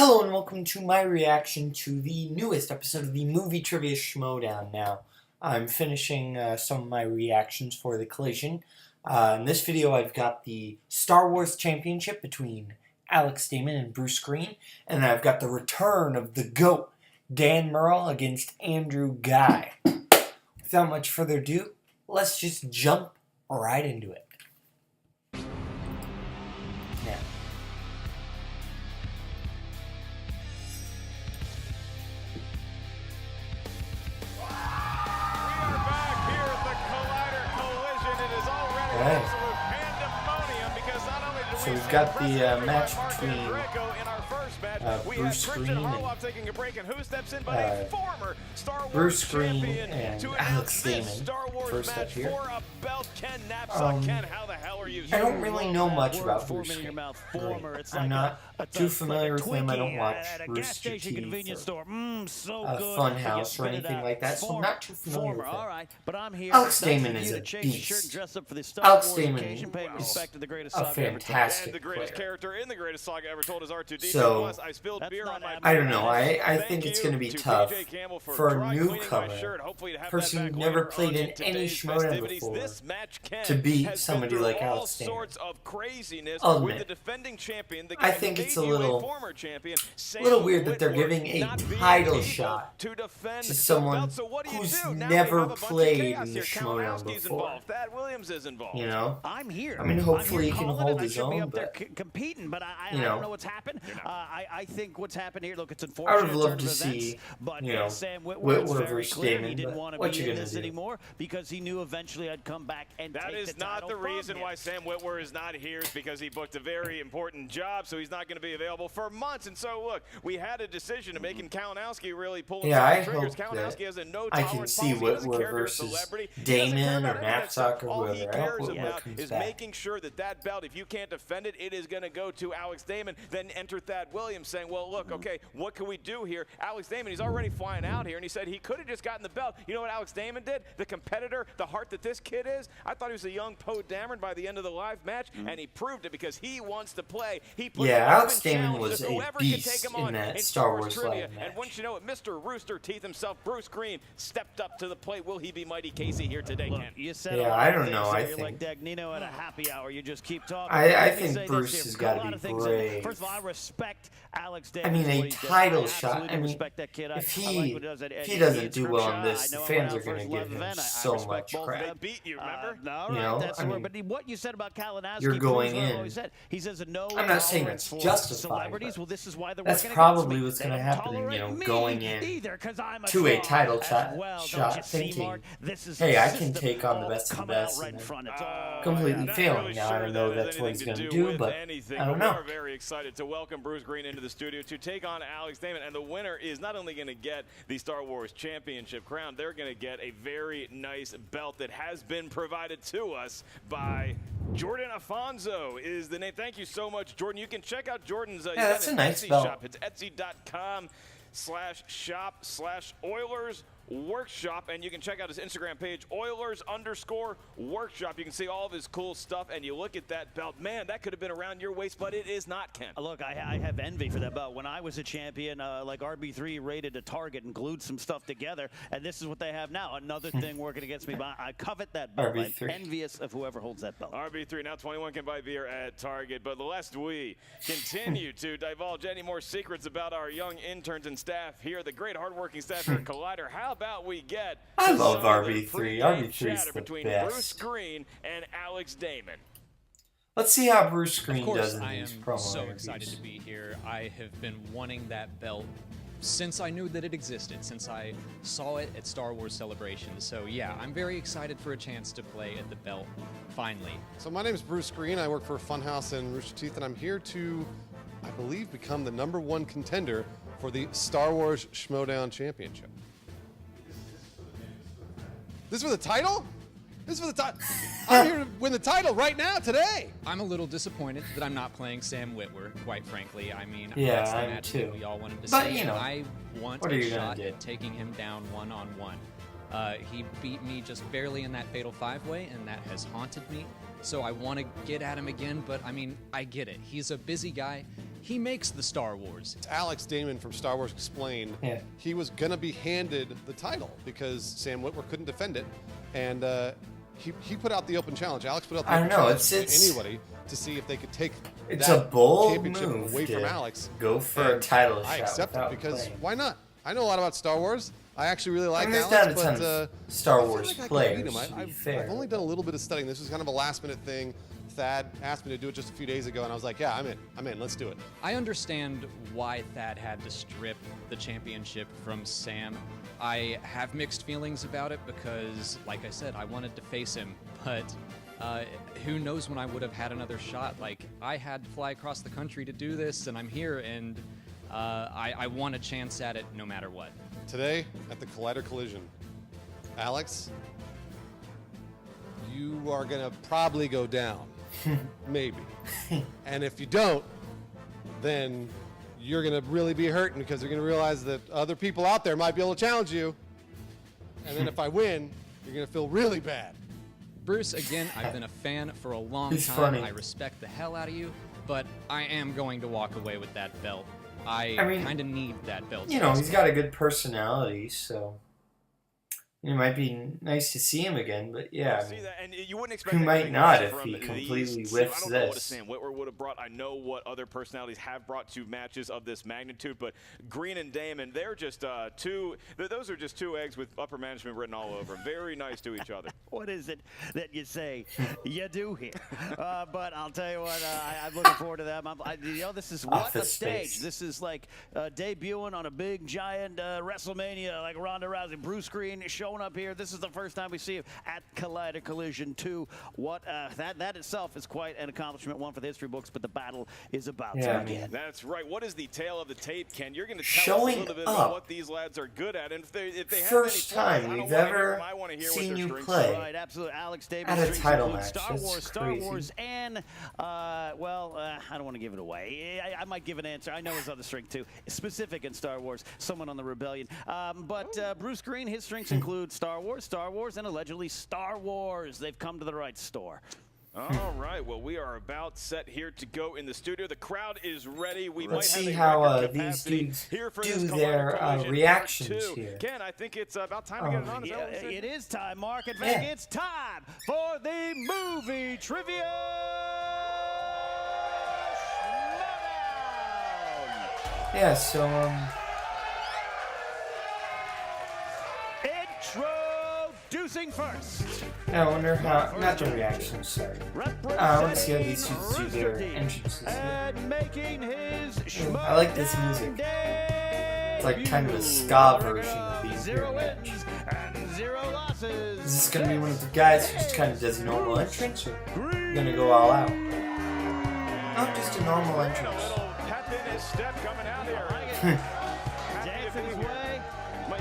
Hello and welcome to my reaction to the newest episode of the Movie Trivia Schmodown. Now, I'm finishing some of my reactions for the collision. In this video, I've got the Star Wars Championship between Alex Damon and Bruce Green, and I've got the return of the GOAT, Dan Murrell, against Andrew Ghai. Without much further ado, let's just jump right into it. Now, right. So we've got the match between Bruce Green and Alex Damon. First up here. I don't really know much about Bruce Green. I'm not too familiar with him. I don't watch Rooster Teeth or Funhouse or anything like that, so I'm not too familiar with him. Alex Damon is a beast. Alex Damon is a fantastic player. So, I don't know. I think it's going to be tough for a newcomer, person who never played in any Schmodown before, to beat somebody like Alex Damon. I'll admit, I think it's a little weird that they're giving a title shot to someone who's never played in the Schmodown before. You know? I mean, hopefully he can hold his own, but, I don't know what's happened. I think what's happened here, look, it's unfortunate. I would have loved to see, Sam Whitwer versus Damon, didn't want to be in this anymore because he knew eventually I'd come back and that take is the not the reason why Sam Whitwer is not here. It's because he booked a very important job, so he's not going to be available for months. And so, look, we had a decision to make Kalinowski really pull some triggers. Kalinowski has a I can see Whitwer versus Damon or Knapsack or whoever. All he cares about is making sure that that belt, if you can't defend it, it is going to go to Alex Damon. Then enter Thad Williams saying, well, look, okay, what can we do here? Alex Damon, he's already flying out here, and he said he could have just gotten the belt. You know what Alex Damon did? The competitor, the heart that this kid is. I thought he was a young Poe Dameron by the end of the live match, and he proved it because he wants to play. Alex Damon was a beast in that Star Wars live match. And once you know it, Mr. Rooster Teeth himself, Bruce Green, stepped up to the plate. Will he be Mighty Casey here today, Ken? You said I don't know. I think like Dagnino at a happy hour. You just keep talking. I think Bruce has got to be brave. First of all, I respect Alex Damon. I mean, a title shot. I mean, if he doesn't do well in this, the fans are going to give him so much crap. They beat you, remember? But what you said about Kalinowski, you're going in. He says no. I'm not saying that's justified. Well, this is why that's probably what's going to happen. Going in to a title shot, thinking, hey, I can take on the best of the best, and completely failing. Now I don't know that's what he's going to do, but I don't know. We're very excited to welcome Bruce Green into the studio to take on Alex Damon, and the winner is not only going to get the Star Wars Championship crown, they're going to get a very nice belt that has been provided to us by Jordan Afonso is the name. Thank you so much, Jordan. You can check out Jordan's that's a nice belt. Shop. It's etsy.com/shop/Oilers Workshop, and you can check out his Instagram page, Oilers_Workshop. You can see all of his cool stuff, and you look at that belt. Man, that could have been around your waist, but it is not, Ken. Look, I have envy for that belt. When I was a champion, like RB3 raided a Target and glued some stuff together, and this is what they have now. Another thing working against me, but I covet that belt. RB3. I'm envious of whoever holds that belt. RB3, now 21 can buy beer at Target, but lest we continue to divulge any more secrets about our young interns and staff here, the great hardworking staff here at Collider, how about we get I love RB3. RB3 is the between best. Bruce Green and Alex Damon. Let's see how Bruce Green does in I these am promo so interviews. excited to be here. I have been wanting that belt since I knew that it existed, since I saw it at Star Wars Celebration. So yeah, I'm very excited for a chance to play at the belt, finally. So my name is Bruce Green. I work for Funhouse and Rooster Teeth, and I'm here to, I believe, become the #1 contender for the Star Wars Schmodown Championship. This for the title? This is for the title. I'm here to win the title right now, today. I'm a little disappointed that I'm not playing Sam Whitwer, quite frankly. I mean, yeah, that's the I'm match too. that we all wanted to But, see. you know, I want what are a you gonna shot do? at taking him down one-on-one. He beat me just barely in that Fatal 5-Way, and that has haunted me. So I want to get at him again, but I mean, I get it. He's a busy guy. He makes the Star Wars. Alex Damon from Star Wars explained he was going to be handed the title because Sam Witwer couldn't defend it. And he put out the open challenge. Alex put out the open challenge to anybody to see if they could take a bold championship move away from Alex. Go for a title I shot. accept it because playing. why not? I know a lot about Star Wars. I actually really like Alex, down a but ton of Star Wars players. I've only done a little bit of studying. This was kind of a last-minute thing. Thad asked me to do it just a few days ago, and I was like, yeah, I'm in. Let's do it. I understand why Thad had to strip the championship from Sam. I have mixed feelings about it because, like I said, I wanted to face him, but who knows when I would have had another shot. Like, I had to fly across the country to do this, and I'm here, and I want a chance at it no matter what. Today, at the Collider Collision, Alex, you are going to probably go down. Maybe. And if you don't, then you're going to really be hurting because you're going to realize that other people out there might be able to challenge you. And then if I win, you're going to feel really bad. Bruce, again, I've been a fan for a long time. Funny. I respect the hell out of you, but I am going to walk away with that belt. I mean, kind of need that belt. You know, he's got a good personality, so it might be nice to see him again, but yeah. See that, and you wouldn't expect who that might not if from he completely these. whiffs I don't know what a this. Sam Witwer would have brought. I know what other personalities have brought to matches of this magnitude, but Green and Damon, they're just those are just two eggs with upper management written all over them. Very nice to each other. What is it that you say you do here? But I'll tell you what, I'm looking forward to that. This is what a stage. This is like debuting on a big, giant WrestleMania like Ronda Rousey. Bruce Green showing up here. This is the first time we see him at Collider Collision 2. What that itself is quite an accomplishment, one for the history books, but the battle is about to begin. That's right. What is the tale of the tape, Ken? You're going to tell us a little bit about what these lads are good at. And if they first have any time we've ever seen you play right, absolutely. Alex Davis at a title match. Star Wars, and I don't want to give it away. I might give an answer. I know his other strength too. Specific in Star Wars, someone on the Rebellion. But Bruce Green, his strengths include Star Wars, and allegedly Star Wars. They've come to the right store. All right. Well, we are about set here to go in the studio. The crowd is ready. Let's see how these dudes do their reactions here. Ken, I think it's about time to get it on. It is time, Mark. In fact, it's time for the movie trivia. Yeah, so Introducing first. I wonder how, not the reactions, sorry. I want to see how these dudes do their entrances here. I like this music. It's like kind of a ska version of these here match. Is this going to be one of the guys who just kind of does a normal entrance, or going to go all out? Not just a normal entrance.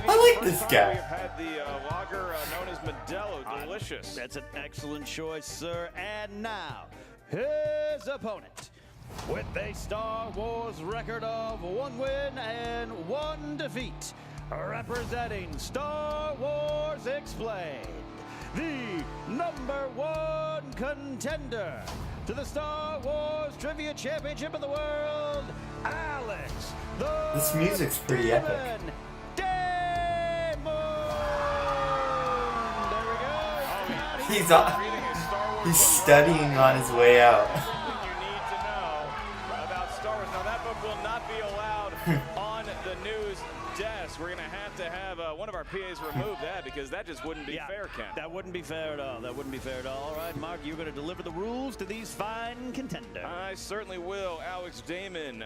I like this guy. We've had the lager known as Modelo. Delicious. That's an excellent choice, sir. And now, his opponent, with a Star Wars record of 1 win and 1 defeat, representing Star Wars Explained, the #1 contender to the Star Wars Trivia Championship of the World, Alex. This music's pretty epic. He's studying on his way out. You need to know about Star Wars. Now that book will not be allowed on the news desk. We're going to have one of our PAs remove that because that just wouldn't be fair, Ken. That wouldn't be fair at all. That wouldn't be fair at all. All right, Mark, you're going to deliver the rules to these fine contenders. I certainly will. Alex Damon,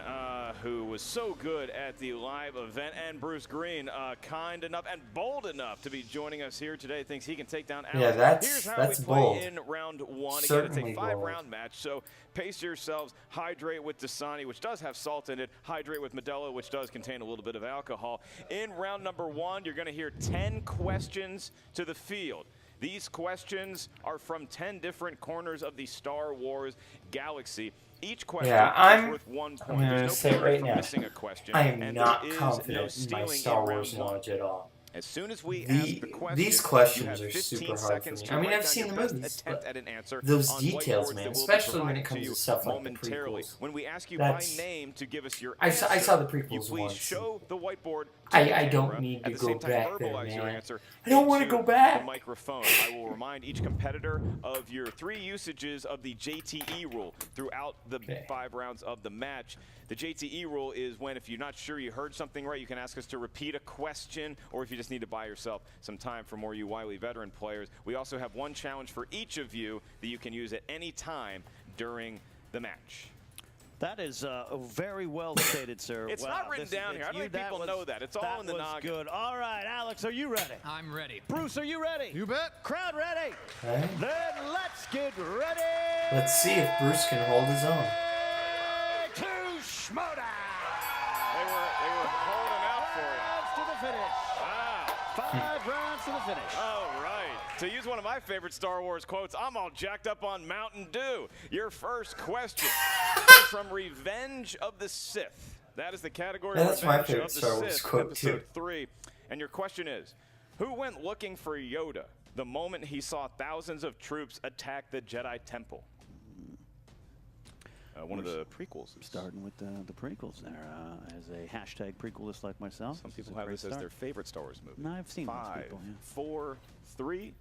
who was so good at the live event, and Bruce Green, kind enough and bold enough to be joining us here today, thinks he can take down Alex. Yeah, that's Here's how we play bold. in round 1. Certainly Again, it's a 5-round match, so pace yourselves. Hydrate with Dasani, which does have salt in it. Hydrate with Modelo, which does contain a little bit of alcohol. In round number 1, you're going to hear 10 questions to the field. These questions are from 10 different corners of the Star Wars galaxy. Each question is worth 1 point. I'm going to say right now, missing a question, I am not confident in my Star Wars knowledge at all. As soon as we ask the question, these questions are super hard for me. I mean, I've seen the movies, but at an answer those on details, whiteboards man, that will be especially when provided it comes you to stuff like the momentarily. prequels. When we ask you That's- by name to give us your I answer, saw the you prequels please once. show the whiteboard to I the don't camera. need At to the go same time, back there, verbalize your man. answer I don't want to into go back. the microphone. I will remind each competitor of your 3 usages of the JTE rule throughout the 5 rounds of the match. The JTE rule is when, if you're not sure you heard something right, you can ask us to repeat a question, or if you just need to buy yourself some time for more you wily veteran players. We also have 1 challenge for each of you that you can use at any time during the match. That is very well stated, sir. It's not written down here. I don't think people know that. It's all in the noggin. Good. All right, Alex, are you ready? I'm ready. Bruce, are you ready? You bet. Crowd ready? Okay. Then let's get ready. Let's see if Bruce can hold his own. To Schmodown. They were holding out for you. 5 rounds to the finish. Wow. 5 rounds to the finish. All right. To use one of my favorite Star Wars quotes, I'm all jacked up on Mountain Dew. Your first question comes from Revenge of the Sith. That is the category Yeah, of that's my Revenge favorite of the Star Wars Sith, quote, episode too. 3. And your question is, who went looking for Yoda the moment he saw thousands of troops attack the Jedi Temple? One of the prequels. Starting with the prequels there. As a hashtag prequelist like myself. Some people have this as their favorite Star Wars movie. No, I've seen those 5, people, yeah. 4, 3,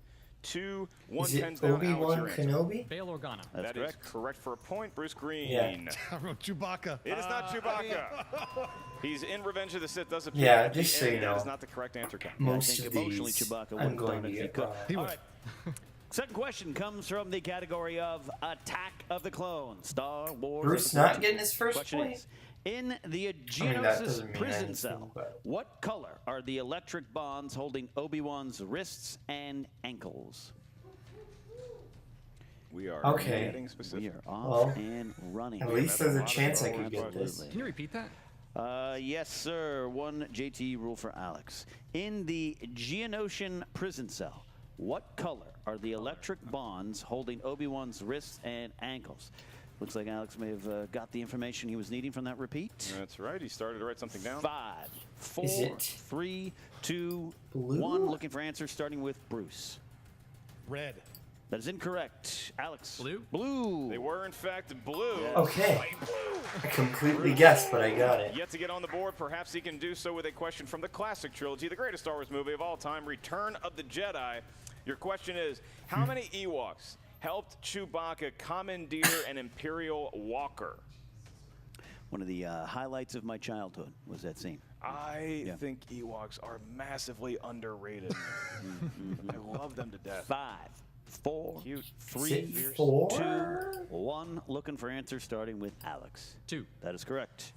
2, 1. Is Pens it down. Obi-Wan Alex, your answer. Kenobi? Bail Organa. That's That correct. is correct for a point. Bruce Green. Yeah. I wrote Chewbacca. It is not Chewbacca. He's in Revenge of the Sith. Does appear Yeah, at the just so end. you know. That is not the correct answer, Ken. Most I of think emotionally these, Chewbacca I'm wouldn't going done to it if he get could. wrong. He All would. right. Second question comes from the category of Attack of the Clones, Star Wars. Bruce Episode not 2. getting his first Question point? is, in the that Geonosis doesn't mean prison anything, cell, but- what color are the electric bonds holding Obi-Wan's wrists and ankles? We are Okay. getting specific. We are off Well, and running. At least there's a chance I could get this. Absolutely. Can you repeat that? Yes, sir. 1 JT rule for Alex. In the Geonosian prison cell, what color are the electric bonds holding Obi-Wan's wrists and ankles? Looks like Alex may have got the information he was needing from that repeat. That's right. He started to write something down. 5, 4, Is it 3, 2, blue? 1. Looking for answers, starting with Bruce. Red. That is incorrect. Alex. Blue? Blue. They were, in fact, blue. Okay. I completely guessed, but I got it. Yet to get on the board, perhaps he can do so with a question from the classic trilogy, the greatest Star Wars movie of all time, Return of the Jedi. Your question is, how many Ewoks helped Chewbacca commandeer an Imperial walker? One of the highlights of my childhood was that scene. I think Ewoks are massively underrated. I love them to death. 5, 4, Cute. 3, Is it 2, 4? 1. Looking for answers, starting with Alex. 2. That is correct.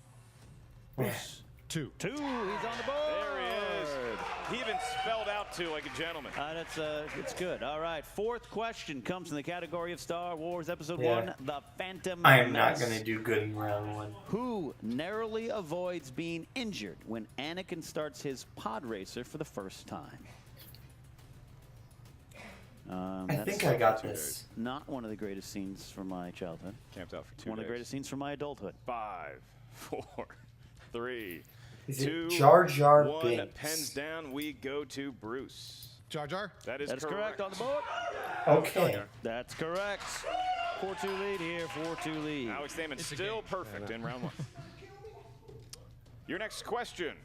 2. 2. He's on the board. There he is. He even spelled out 2 like a gentleman. It's good. All right. Fourth question comes in the category of Star Wars Episode Yeah. 1, The Phantom I am not Menace. going to do good in round 1. Who narrowly avoids being injured when Anakin starts his pod racer for the first time? I think I got this. Not one of the greatest scenes from my childhood. Camped out for 2 One of the days. greatest scenes from my adulthood. 5, 4, 3, Is it 2, Jar Jar 1. Binks? Pens down. We go to Bruce. Jar Jar. That is That's correct on the board. Okay. That's correct. 4-2 lead here. 4-2 lead. Alex Damon It's a still game. perfect in round 1. Your next question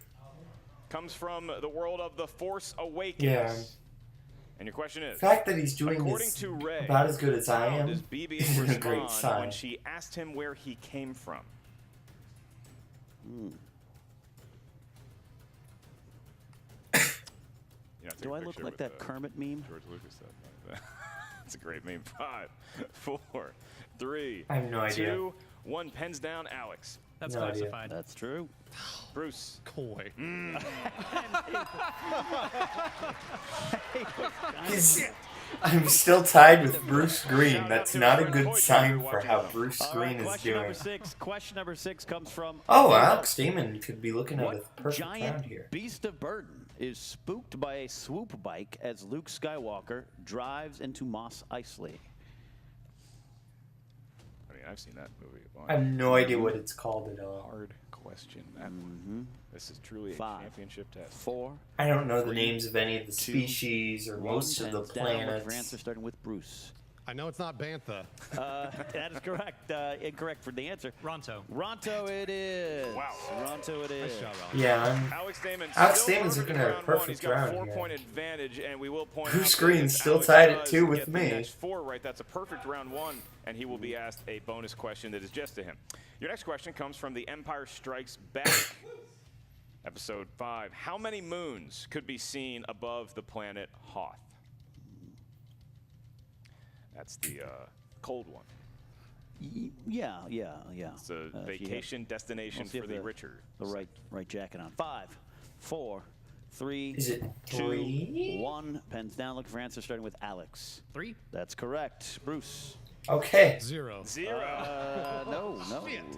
comes from the world of The Force Awakens. Yeah. And your question is, The fact that he's doing according this to Rey, about as good as I how am does BB-8 is a respond great when sign. she asked him where he came from? You know, take Do a I look picture like with, that Kermit meme? George Lucas said. It's a great meme. 5, 4, 3, I have no idea. 2, 1. Pens down, Alex. That's No idea. classified. That's true. Bruce. Coy. I'm still tied with Bruce Green. That's not a good sign for how Bruce All Green right, is question doing. number 6. Question number 6 comes from. Oh, Alex Damon could be looking at What a perfect round giant here. beast of burden is spooked by a swoop bike as Luke Skywalker drives into Mos Eisley? I mean, I've seen that movie. I have no idea what it's called at all. Hard question. This is truly a championship test. 4. I don't know the names of any of the species or most of the planets. For answer starting with Bruce. I know it's not Bantha. That is correct. Incorrect for the answer. Ronto. Ronto it is. Wow. Ronto it is. Nice job, Ralph. Yeah, Alex Damon. Alex Damon's looking at a He's perfect got a round 4-point here. advantage, and we will point Bruce out Green's that still Alex tied at does 2 with get the me. next 4 right. That's a perfect round 1, and he will be asked a bonus question that is just to him. Your next question comes from The Empire Strikes Back, Episode 5. How many moons could be seen above the planet Hoth? That's the cold one. Yeah. It's a vacation destination for the richer. The right jacket on. 5, 4, 3, Is it 2, 3? 1. Pens down. Looking for answer starting with Alex. 3. That's correct. Bruce. Okay. 0. 0. No.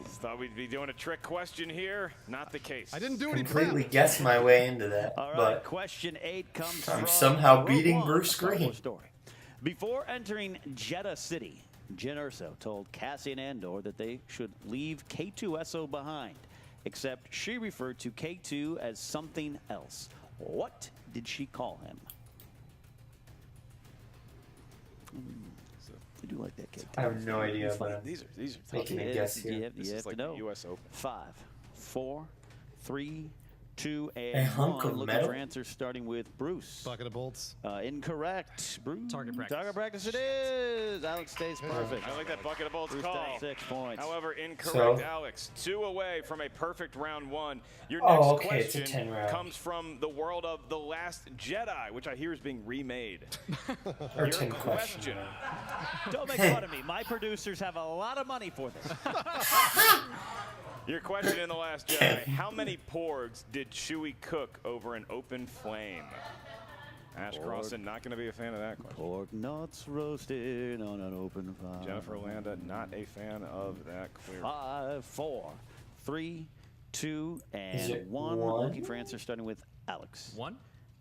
Thought we'd be doing a trick question here. Not the case. I didn't do any prep. Completely guessed my way into that, All right. but Question 8 comes I'm from somehow Rogue beating One, Bruce a Star Wars Green. Story. Before entering Jeddah City, Jyn Erso told Cassian Andor that they should leave K2SO behind, except she referred to K2 as something else. What did she call him? I do like that K2. I have no idea. But These are tough. making a guess here. You This have is to like know. the U.S. Open. 5, 4, 3, 2, A and hunk 1. of Looking metal? for answers starting with Bruce. Bucket of bolts. Incorrect. Bruce. Target practice. Target practice it is. Alex stays perfect. I like that bucket of bolts Bruce call. down 6 points. However, incorrect, So- Alex. 2 away from a perfect round 1. Your Oh, next okay, it's a question 10 round. comes from the world of The Last Jedi, which I hear is being remade. or Your 10 questions. question. Don't make fun of me. My producers have a lot of money for this. Your question in The Last Jedi. How many porgs did Chewie cook over an open flame? Ash Crossan not going to be a fan of that question. Pork nuts roasted on an open fire. Jennifer Landa not a fan of that query. 5, 4, 3, 2, Is and it 1. one? Looking for answers starting with Alex. 1.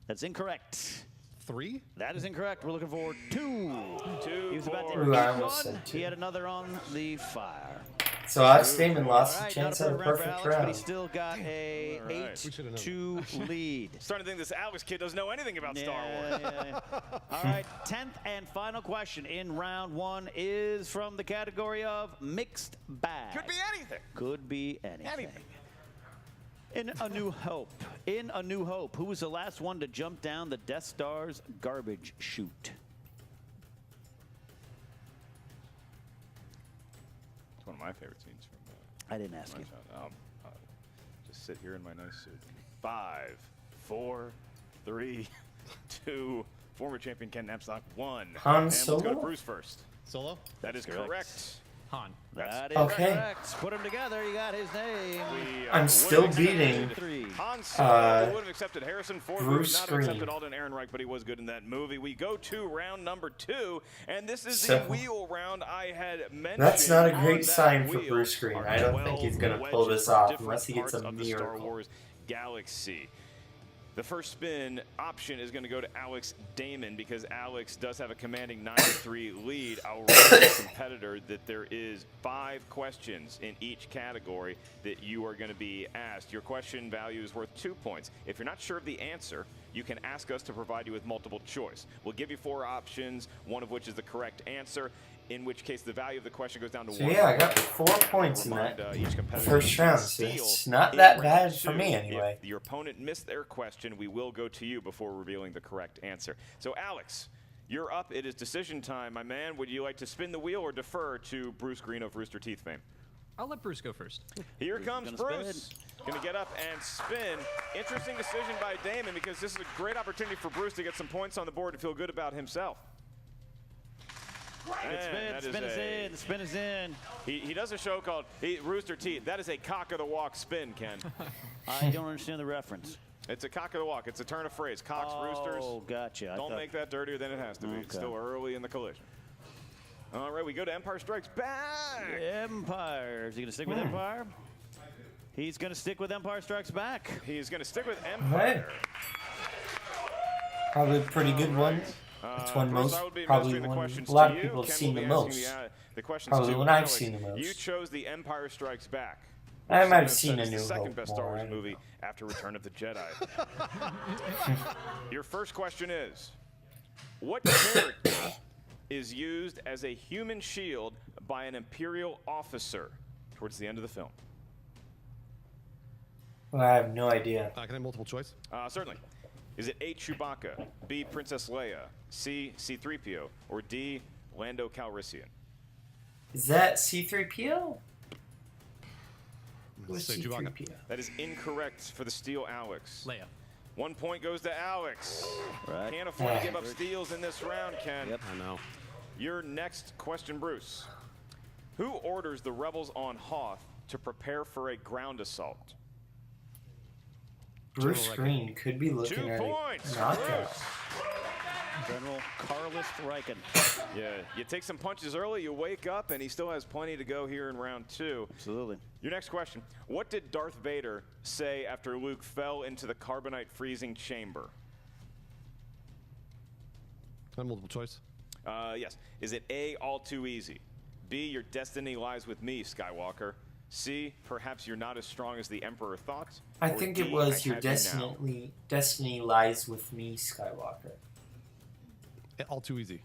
That's incorrect. 3. That is incorrect. We're looking for 2. 2 He was about to porgs. Ooh, I hit almost one. said 2. He had another on the fire. So Alex Damon lost All the right, chance not at a a perfect round for perfect Alex, but he round. still got a All right. We should've 8-2 lead. Starting to think this Alex kid doesn't know anything about Star Wars. Yeah. All right, 10th and final question in round 1 is from the category of mixed bag. Could be anything. Could be anything. Anything. In A New Hope, who was the last one to jump down the Death Star's garbage chute? It's one of my favorite scenes from I didn't ask you. I'll just sit here in my nice suit. 5, 4, 3, 2. Former champion Ken Napstok 1. Han and let's go to Solo? Bruce first. Solo. That is correct. Han. That is Okay. correct. Put them together. You got his name. I'm still would have beating accepted 3. Han Solo. We would have accepted Harrison Ford. We would Bruce not have Green. accepted Alden Ehrenreich, but he was good in that movie. We go to round number 2, and this is So- the wheel round I had mentioned. That's not a on great that sign for wheel Bruce Green. are I don't think he's 12 gonna pull wedges this from off different unless he gets parts a of the Star miracle. Wars galaxy. The first spin option is going to go to Alex Damon because Alex does have a commanding 9-3 lead. I'll remind the competitor that there is 5 questions in each category that you are going to be asked. Your question value is worth 2 points. If you're not sure of the answer, you can ask us to provide you with multiple choice. We'll give you 4 options, one of which is the correct answer, in which case the value of the question goes down to 1. So yeah, I got 4 points in Remind, that each competitor first can round. So steal it's not in that round bad for 2. me anyway. If your opponent missed their question, we will go to you before revealing the correct answer. So Alex, you're up. It is decision time, my man. Would you like to spin the wheel or defer to Bruce Green of Rooster Teeth fame? I'll let Bruce go first. Here Bruce is comes gonna Bruce. Going to get up and spin. Interesting decision by Damon because this is a great opportunity for Bruce to get some points on the board and feel good about himself. Good Man, spin. that Spin is in. Spin is in. He does a show called Rooster Teeth. That is a cock of the walk spin, Ken. I don't understand the reference. It's a cock of the walk. It's a turn of phrase. Cocks, roosters. Oh, gotcha. Don't make that dirtier than it has to be. It's still early in the collision. All right, we go to Empire Strikes Back. Empire. Is he going to stick with Empire? He's going to stick with Empire Strikes Back. He's going to stick with Empire. Probably a pretty good one. It's one Bruce, most, I would be probably administering the one questions a lot to of you. people have Ken seen will the be asking most. the The question's Probably to when I've Alex. seen the most. You chose The Empire Strikes Back. I might have It's seen A the New second Hope best Star more, Wars I don't movie know. after Return of the Jedi. Your first question is, what character is used as a human shield by an Imperial officer towards the end of the film? Well, I have no idea. Can I have multiple choice? Certainly. Is it A, Chewbacca, B, Princess Leia, C, C-3PO, or D, Lando Calrissian? Is that C-3PO? Who's Say Chewbacca. C-3PO? That is incorrect for the steal, Alex. Leia. 1 point goes to Alex. Right. Can't afford to give up steals in this round, Ken. Yep. I know. Your next question, Bruce. Who orders the rebels on Hoth to prepare for a ground assault? Bruce Green could be 2 looking at points. a knockout. General Carlos Riken. Yeah, you take some punches early, you wake up, and he still has plenty to go here in round 2. Absolutely. Your next question. What did Darth Vader say after Luke fell into the carbonite freezing chamber? Can I have multiple choice? Yes. Is it A, all too easy? B, your destiny lies with me, Skywalker? C, perhaps you're not as strong as the Emperor thought? I Or think D, it was I your have you now? destiny lies with me, Skywalker. All too easy.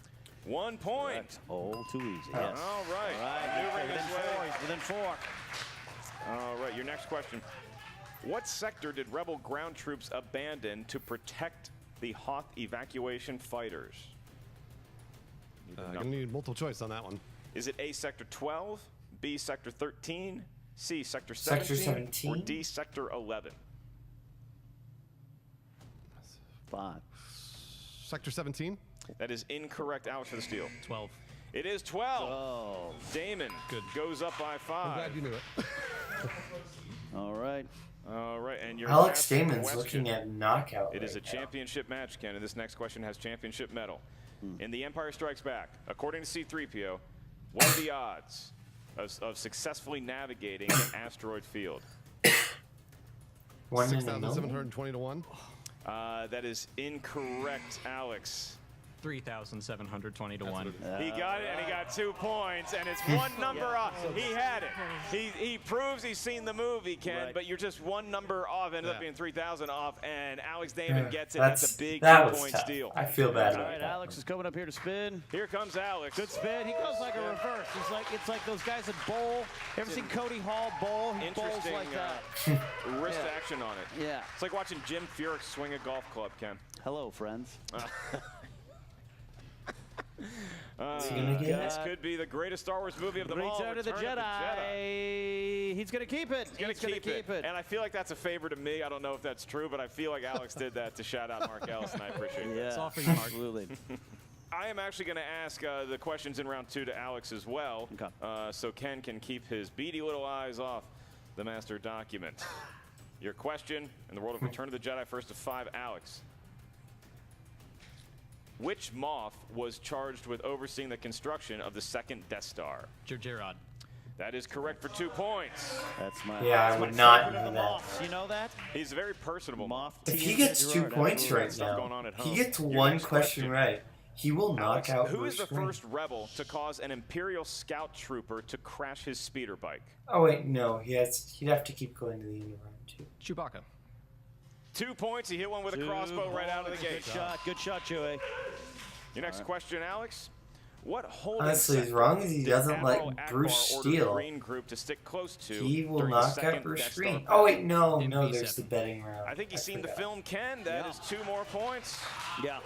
1 point. Correct. All too easy. Yes. All right. All right. Maneuvering Within his 4. way. He's within 4. All right, your next question. What sector did rebel ground troops abandon to protect the Hoth evacuation fighters? I'm going to need multiple choice on that one. Is it A, Sector 12, B, Sector 13, C, Sector Sector 17, or 17? D, Sector 11? 5. Sector 17? That is incorrect, Alex, for the steal. 12. It is 12. Oh. Damon Good. goes up by 5. I'm glad you knew it. All right. All right, and your Alex last Damon's question. looking at knockout. It is a right now. championship match, Ken, and this next question has championship medal. In The Empire Strikes Back, according to C-3PO, what are the odds of successfully navigating an asteroid field? 1 in a million. 6,720 to 1. That is incorrect, Alex. 3,720 to 1. He got it, and he got 2 points, and it's one number off. He had it. He proves he's seen the movie, Ken, Right. but you're just one number off. Ended up Yeah. being 3,000 off, and Alex Damon gets it. That That's a big was 2-point tough. steal. I feel bad All about right. that. Alex is coming up here to spin. Here comes Alex. Good spin. He goes like a reverse. It's like those guys that bowl. Ever seen Cody Hall bowl? He bowls Interesting like that. wrist Yeah. action on it. Yeah. It's like watching Jim Furyk swing a golf club, Ken. Hello, friends. Is he gonna get This it? could be the greatest Star Wars movie of them all. Return of the Jedi. He's gonna keep it. He's gonna keep it. And I feel like that's a favor to me. I don't know if that's true, but I feel like Alex did that to shout out Mark Ellis, and I appreciate it. Yeah. It's all for you, Mark. Absolutely. I am actually going to ask the questions in round 2 to Alex as well, Okay. so Ken can keep his beady little eyes off the master document. Your question in the world of Return of the Jedi, first to 5, Alex. Which Moff was charged with overseeing the construction of the second Death Star? Gerard. That is correct for 2 points. That's my. Yeah, I that's would my not favorite know of the that. Moffs. You know that? He's very personable. Moff. If T. he and gets 2 Gerard, points absolutely. right Stuff going now, on at he home. gets Your one next question question. right. He will knock Alex, out who is Bruce the Green. first rebel to cause an Imperial scout trooper to crash his speeder bike? Oh wait, no. He'd have to keep going to the end of round 2. Chewbacca. 2 points. He hit one with a 2 crossbow right out of the gate. Good shot. Good shot, Joey. Your next question, Alex. What holding Honestly, as sector long as he did doesn't Admiral let Akbar Bruce order the steal, Green Group to stick close to he will during the knock second out Bruce Death Star Green. battle? Oh wait, no, MP7. there's the betting round. I think you've seen the forgot. film, Ken. That is 2 more points. Yeah.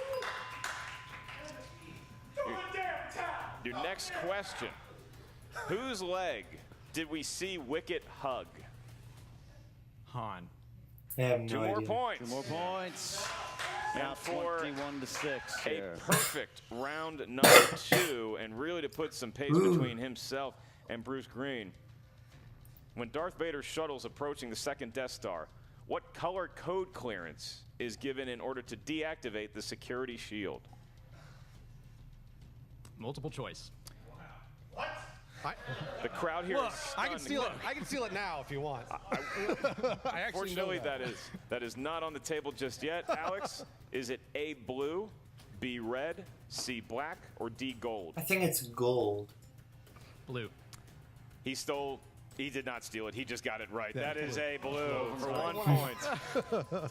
Your next question. Whose leg did we see Wicket hug? Han. I have no 2 more idea. points. 2 more points. And Now for 21 to 6 a here. perfect round number 2, and really to put some pace Ooh. between himself and Bruce Green. When Darth Vader's shuttle's approaching the second Death Star, what color code clearance is given in order to deactivate the security shield? Multiple choice. The crowd here Look, is I can stunned. steal it. I can steal it now if you want. I actually know Fortunately, that. that is not on the table just yet. Alex, is it A, blue, B, red, C, black, or D, gold? I think it's gold. Blue. He did not steal it. He just got it right. That is a blue for 1 point.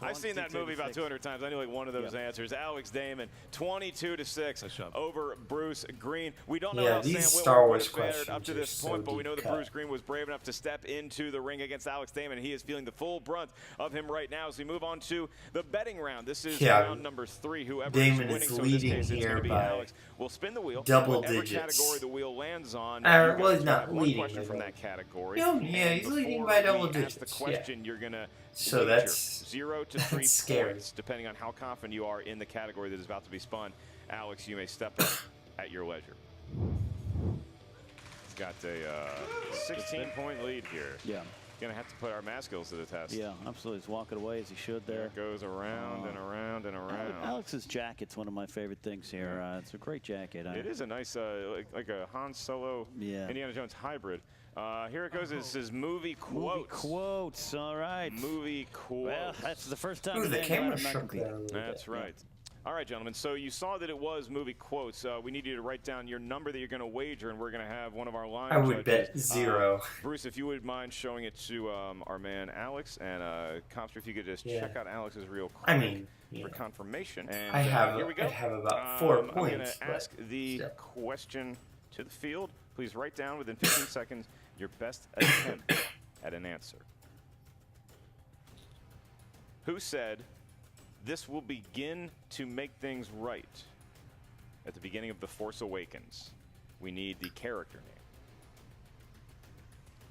I've seen that movie about 200 times. I knew like one of those answers. Alex Damon, 22-6 over Bruce Green. We don't know how Sam Star Whitlock Wars would have fared questions up to this point, but we know that Bruce Green was brave enough to step into the ring against Alex Damon. He is feeling the full brunt of him right now as we move on to the betting round. This is round number 3. Whoever Damon is winning, is so in this leading case, it's here going to be by Alex. We'll spin the wheel. double Whatever digits. category the wheel lands on. Well, he's not one leading. question from that category. Yeah, he's leading by double digits. The question you're gonna so that's 0 to 3 scary. points, depending on how confident you are in the category that is about to be spun. Alex, you may step up at your leisure. He's got a 16-point lead here. Yeah. Gonna have to put our math skills to the test. Yeah, absolutely. He's walking away as he should there. It goes around and around and around. Alex's jacket's one of my favorite things here. It's a great jacket. It is a nice, like a Han Solo Indiana Jones hybrid. Here it goes. This is movie quotes. Movie quotes. All right. Movie quotes. Well, that's the first time. Ooh, the camera shrunk there a little bit. That's right. All right, gentlemen. So you saw that it was movie quotes. We need you to write down your number that you're going to wager, and we're going to have one of our line I would judges. bet 0. Bruce, if you would mind showing it to our man Alex, and Compster, if you could just check out Alex's real card for confirmation. And here we go. I have about 4 points. I'm going to ask the question to the field. Please write down within 15 seconds your best attempt at an answer. Who said, "This will begin to make things right"? At the beginning of The Force Awakens, we need the character name.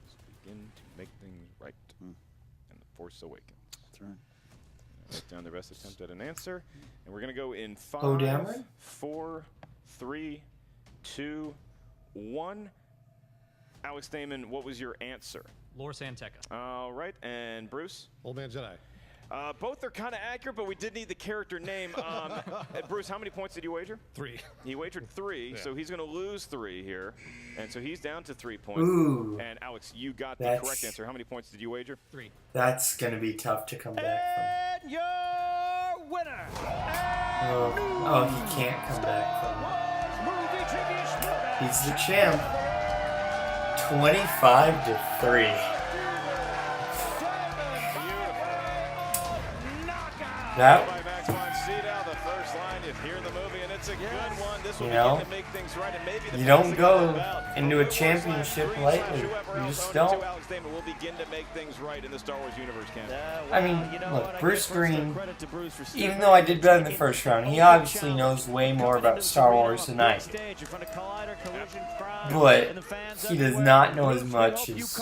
This will begin to make things right. And The Force Awakens. That's right. Write down the best attempt at an answer, and we're going to go in 5, 4, 3, 2, 1. Alex Damon, what was your answer? Lor San Tekka. All right, and Bruce? Old Man Jedi. Both are kind of accurate, but we did need the character name. Bruce, how many points did you wager? 3. He wagered 3, so he's going to lose 3 here. And so he's down to 3 points. Ooh, and Alex, you got the correct answer. How many points did you wager? 3. That's going to be tough to come back And your winner. from. He can't come back from. He's the champ. 25-3. That, the first line you hear in the movie, and it's a good one. This will begin to make things right, and maybe you don't go into a championship lightly. You just don't. Alex Damon will begin to make things right in the Star Wars universe, Ken. I mean, look, Bruce Green, even though I did better in the first round, he obviously knows way more about Star Wars than I do. But he does not know as much as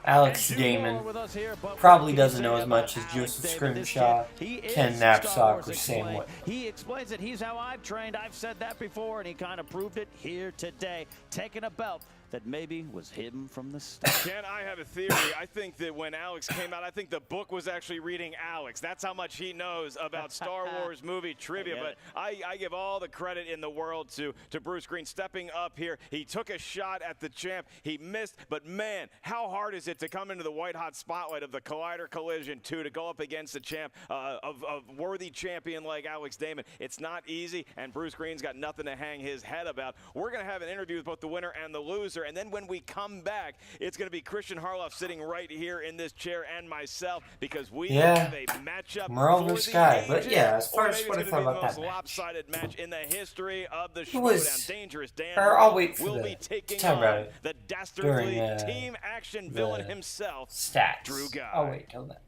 Alex Damon. Probably doesn't know as much as Joseph Scrimshaw, Ken Knapsack, or Sam Whit. He explains it. He's how I've trained. I've said that before, and he kind of proved it here today, taking a belt that maybe was hidden from the start. Ken, I have a theory. I think that when Alex came out, I think the book was actually reading Alex. That's how much he knows about Star Wars movie trivia. But I give all the credit in the world to Bruce Green stepping up here. He took a shot at the champ. He missed. But, man, how hard is it to come into the white-hot spotlight of the Collider Collision 2 to go up against a champ, of worthy champion like Alex Damon? It's not easy, and Bruce Green's got nothing to hang his head about. We're going to have an interview with both the winner and the loser. And then when we come back, it's going to be Christian Harloff sitting right here in this chair and myself, because we have a matchup Murrell for versus the Ghai. ages, But yeah, as far as or what I maybe it's thought going to be about the that most lopsided match in the history of the It Showdown. was, Dangerous Dan I'll wait for will be taking talk about on it the dastardly during, team action villain himself, stats. Drew Ghai. I'll wait till then.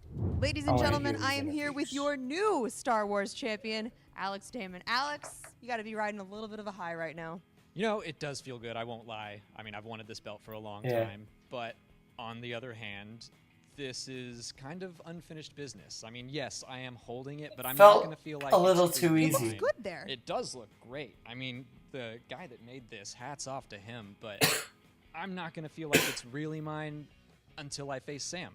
Ladies and gentlemen, I am here with your new Star Wars champion, Alex Damon. Alex, you got to be riding a little bit of a high right now. You know, it does feel good. I won't lie. I mean, I've wanted this belt for a long time. But on the other hand, this is kind of unfinished business. I mean, yes, I am holding it, but I'm not going to feel like a little it's too It easy. looks good there. It does look great. I mean, the guy that made this, hats off to him, but I'm not going to feel like it's really mine until I face Sam.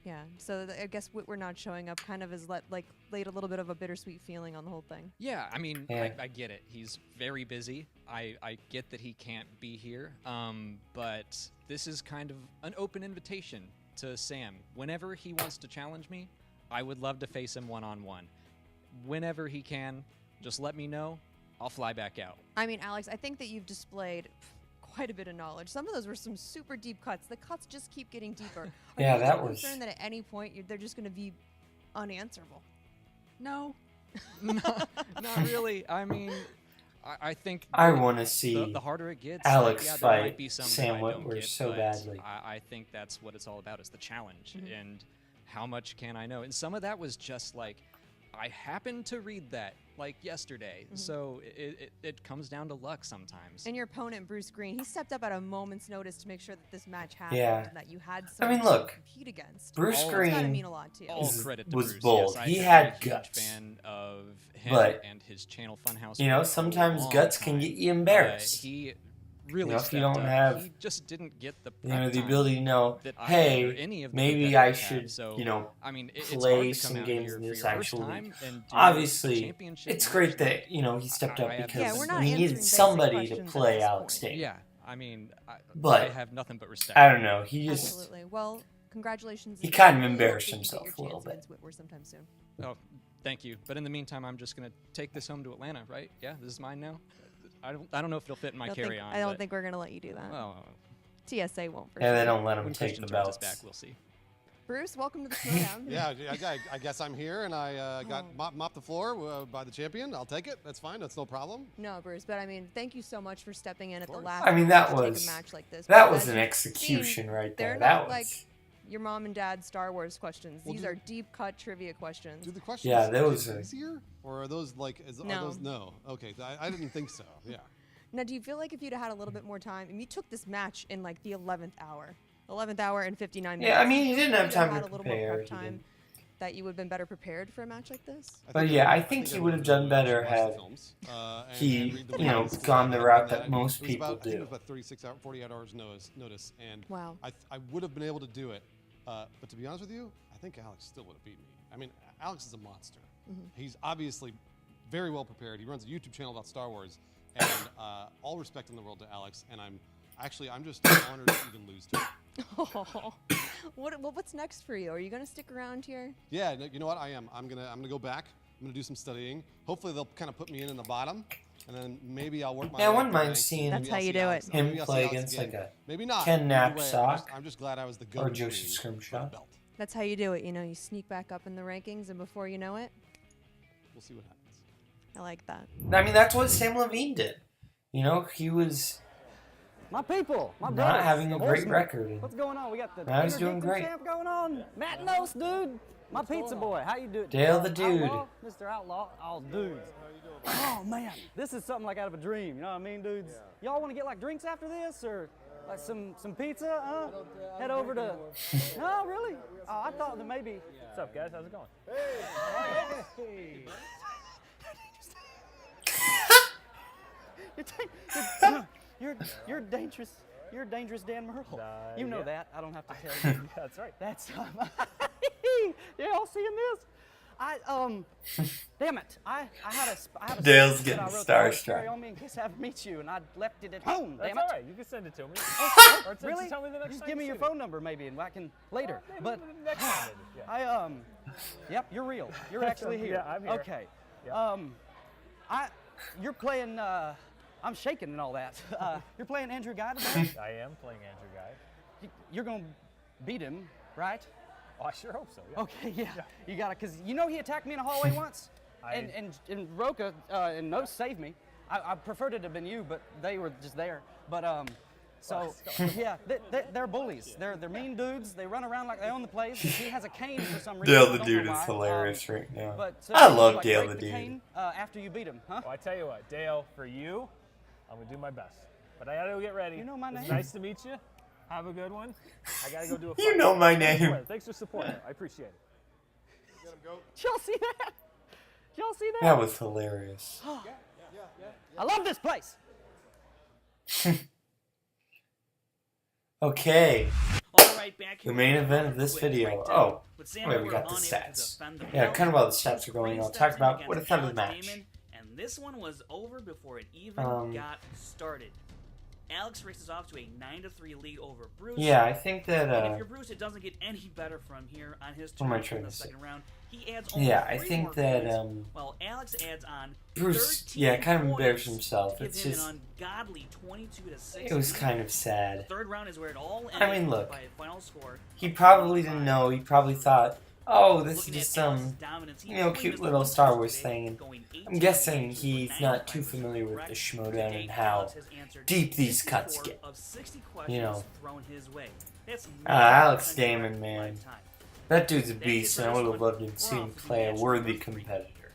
Yeah, so I guess we're not showing up kind of has laid a little bit of a bittersweet feeling on the whole thing. Yeah, I mean, I get it. He's very busy. I get that he can't be here, but this is kind of an open invitation to Sam. Whenever he wants to challenge me, I would love to face him one-on-one. Whenever he can, just let me know. I'll fly back out. I mean, Alex, I think that you've displayed quite a bit of knowledge. Some of those were some super deep cuts. The cuts just keep getting deeper. Yeah, Are you that was concerned that at any point they're just going to be unanswerable? No. Not really. I mean, I think I want to see the harder it gets, Alex like, yeah, there might fight be some Sam that I don't Wentworth get, so but badly. I think that's what it's all about, is the challenge. And how much can I know? And some of that was just like, I happened to read that like yesterday. So it comes down to luck sometimes. And your opponent, Bruce Green, he stepped up at a moment's notice to make sure that this match happened Yeah. and that you had I someone mean, look, to compete against. Bruce That's gotta Green mean a lot to you. All credit to was Bruce. bold. Yes, He I'm had a huge guts. fan of him But, and his channel Funhouse. You know, for a sometimes long guts can time. get you embarrassed. He really You know, if you stepped don't up. have, He just didn't get the you know, prep the time ability to know, that I or hey, any of the maybe I competitors should, have. So, you know, I mean, it's play hard to come some out games here in for this your first actual time league. and do Obviously, a championship it's match. great that, you know, he stepped I up have- because Yeah, we're not he answering needed basic somebody to questions at play this Alex point. Dayman. Yeah, I mean, But, I have nothing but respect. I don't know, he just, Absolutely. Well, congratulations. he again. kind of Really hope embarrassed that you get himself your a little chance bit. against Whitworth sometime soon. Oh, thank you. But in the meantime, I'm just gonna take this home to Atlanta, right? Yeah, this is mine now. I don't know if it'll fit in my carry-on. I don't but- think we're gonna let you do that. Well, TSA won't. For Yeah, sure. they don't let him when take Christian the turns us belts. back, we'll see. Bruce, welcome to the Showdown. Yeah, I guess I'm here, and I got mopped the floor by the champion. I'll take it. That's fine. That's no problem. No, Bruce, but I mean, thank you so much for stepping in at the course. last. I mean, minute that to take was, a match like this. that because was an as you've execution seen, right they're there. not That was, like your mom and dad's Star Wars questions. Well, These do- are deep cut trivia questions. Do the questions Yeah, that get was a- easier, or are those like? Are No. those no? Okay, I didn't think so. Yeah. Now, do you feel like if you'd had a little bit more time, and you took this match in like the 11th hour and 59 minutes? Yeah, I mean, he do you didn't think have if time you'd to had a little more prepare, prep he time, didn't. that you would have been better prepared for a match like this? But yeah, I think he would have done better had he, you know, gone the route that most people I think it do. was about 48 hours notice, and Wow. I would have been able to do it. But to be honest with you, I think Alex still would have beat me. I mean, Alex is a monster. He's obviously very well prepared. He runs a YouTube channel about Star Wars, and all respect in the world to Alex. And I'm just honored to even lose to him. Oh, what's next for you? Are you gonna stick around here? Yeah, no, you know what? I am. I'm gonna go back. I'm gonna do some studying. Hopefully, they'll kind of put me in the bottom, and then maybe I'll work my. Yeah, I way wouldn't up mind ranks. seeing That's Maybe how I'll you see do Alex- it. him maybe I'll see play Alex against again. like a Maybe not. Ken Either way, Knapsack I'm just glad I was the or go-to Joseph for Scrimshaw. the belt. That's how you do it. You know, you sneak back up in the rankings, and before you know it, We'll see what happens. I like that. I mean, that's what Sam Levine did. You know, he was My people, my not brothers, having the a great horsemen. record. And What's going on? We got the I was doing interdicting great. champ going on. Matt Nose, dude. My pizza boy. How you doing? Dale the dude. Outlaw? Mr. Outlaw. All dudes. Oh man, this is something like out of a dream. You know what I mean, dudes? Y'all want to get like drinks after this, or like some pizza? Head over to. No, really? Oh, I thought that maybe. What's up, guys? How's it going? Hey. You're dangerous. You're dangerous, Dan Murrell. You know that. I don't have to tell you. That's right. That's yeah. Y'all seeing this? Damn it! I had a Dale's script that I getting wrote that I would starstruck. carry on me in case I ever meet you, and I left it at home. That's Damn all it! right. You can send it to me. Or Really? tell me the next Just time give you me your see phone number, maybe, and I can later. Maybe But the next time, maybe. Yeah. yep, you're real. You're actually here. Yeah, I'm here. Okay. Yeah. You're playing. I'm shaking and all that. You're playing Andrew Ghai today. I am playing Andrew Ghai. You're gonna beat him, right? Oh, I sure hope so. Yeah. Okay, yeah. You got it, because you know he attacked me in a hallway once, and Roka and Nose saved me. I preferred it to have been you, but they were just there. But yeah, they're bullies. They're mean dudes. They run around like they own the place. He has a cane for some reason. Dale I the don't dude know is why. hilarious right now. But, I you, love like, Dale break the dude. cane, after you beat him, huh? Well, I tell you what, Dale, for you, I'm gonna do my best. But I gotta go get ready. You know my It's name. nice to meet you. Have a good one. I gotta go do a fight. You know my Thanks for name. it. Thanks for supporting. I appreciate it. Did y'all see that? Did y'all see that? That was hilarious. I love this place. Okay, All right, back the here main with event of another this quick video. breakdown. Oh, With Sam wait, we got the Wentworth unable to stats. defend the Yeah, belt, kind of while the stats are going Green on, talk steps in about what I against thought of the Alex match. Damon, and this one was over before it even got started. Alex races off to a 9-3 lead over Bruce. Yeah, I think that. And if you're Bruce, it doesn't get any better from here on his turn in the second round. He adds only I 3 think more that points, while Alex adds on Bruce, 13 kind of points, embarrassed himself. gives It's him just an ungodly 22-6. it was kind of The sad. third round is where it all I mean, ended look, by a final score. he probably didn't know. He probably thought, oh, this is Looking just at Alex's some, dominance, he you know, only cute missed little one Star touch Wars today, thing. And going 18 I'm guessing games he's with not too 95% familiar with correct. the Schmodown Today, and how Alex has answered deep these 54 cuts get. of 60 You know. questions thrown his way. That's Alex 90% Damon, correct man. lifetime. That dude's a That's it beast, for and I this would have one. loved to We're see him off to play a match worthy number 3. competitor.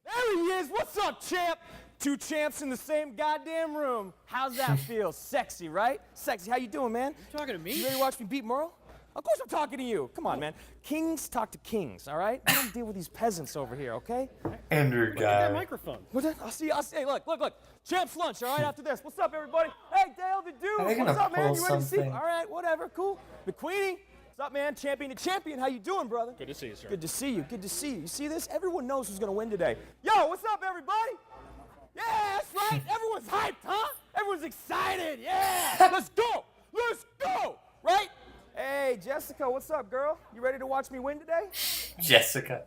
There he is. What's up, champ? 2 champs in the same goddamn room. How's that feel? Sexy, right? Sexy. How you doing, man? You talking to me? You ready to watch me beat Murrell? Of course I'm talking to you. Come on, man. Kings talk to kings, all right? We don't deal with these peasants over here, okay? Andrew Look at that Ghai. microphone. What the? I'll see. Hey, look. Champ's lunch, all right, after this. What's up, everybody? Hey, Dale, the dude. Are they What's gonna up, man? pull You ready to see? something? All right, whatever. Cool. McQueenie. What's up, man? Champion to champion. How you doing, brother? Good to see you, sir. Good to see you. Good to see you. You see this? Everyone knows who's going to win today. Yo, what's up, everybody? Yeah, that's right. Everyone's hyped, huh? Everyone's excited. Yeah. Let's go. Let's go. Right? Hey, Jessica, what's up, girl? You ready to watch me win today? Jessica.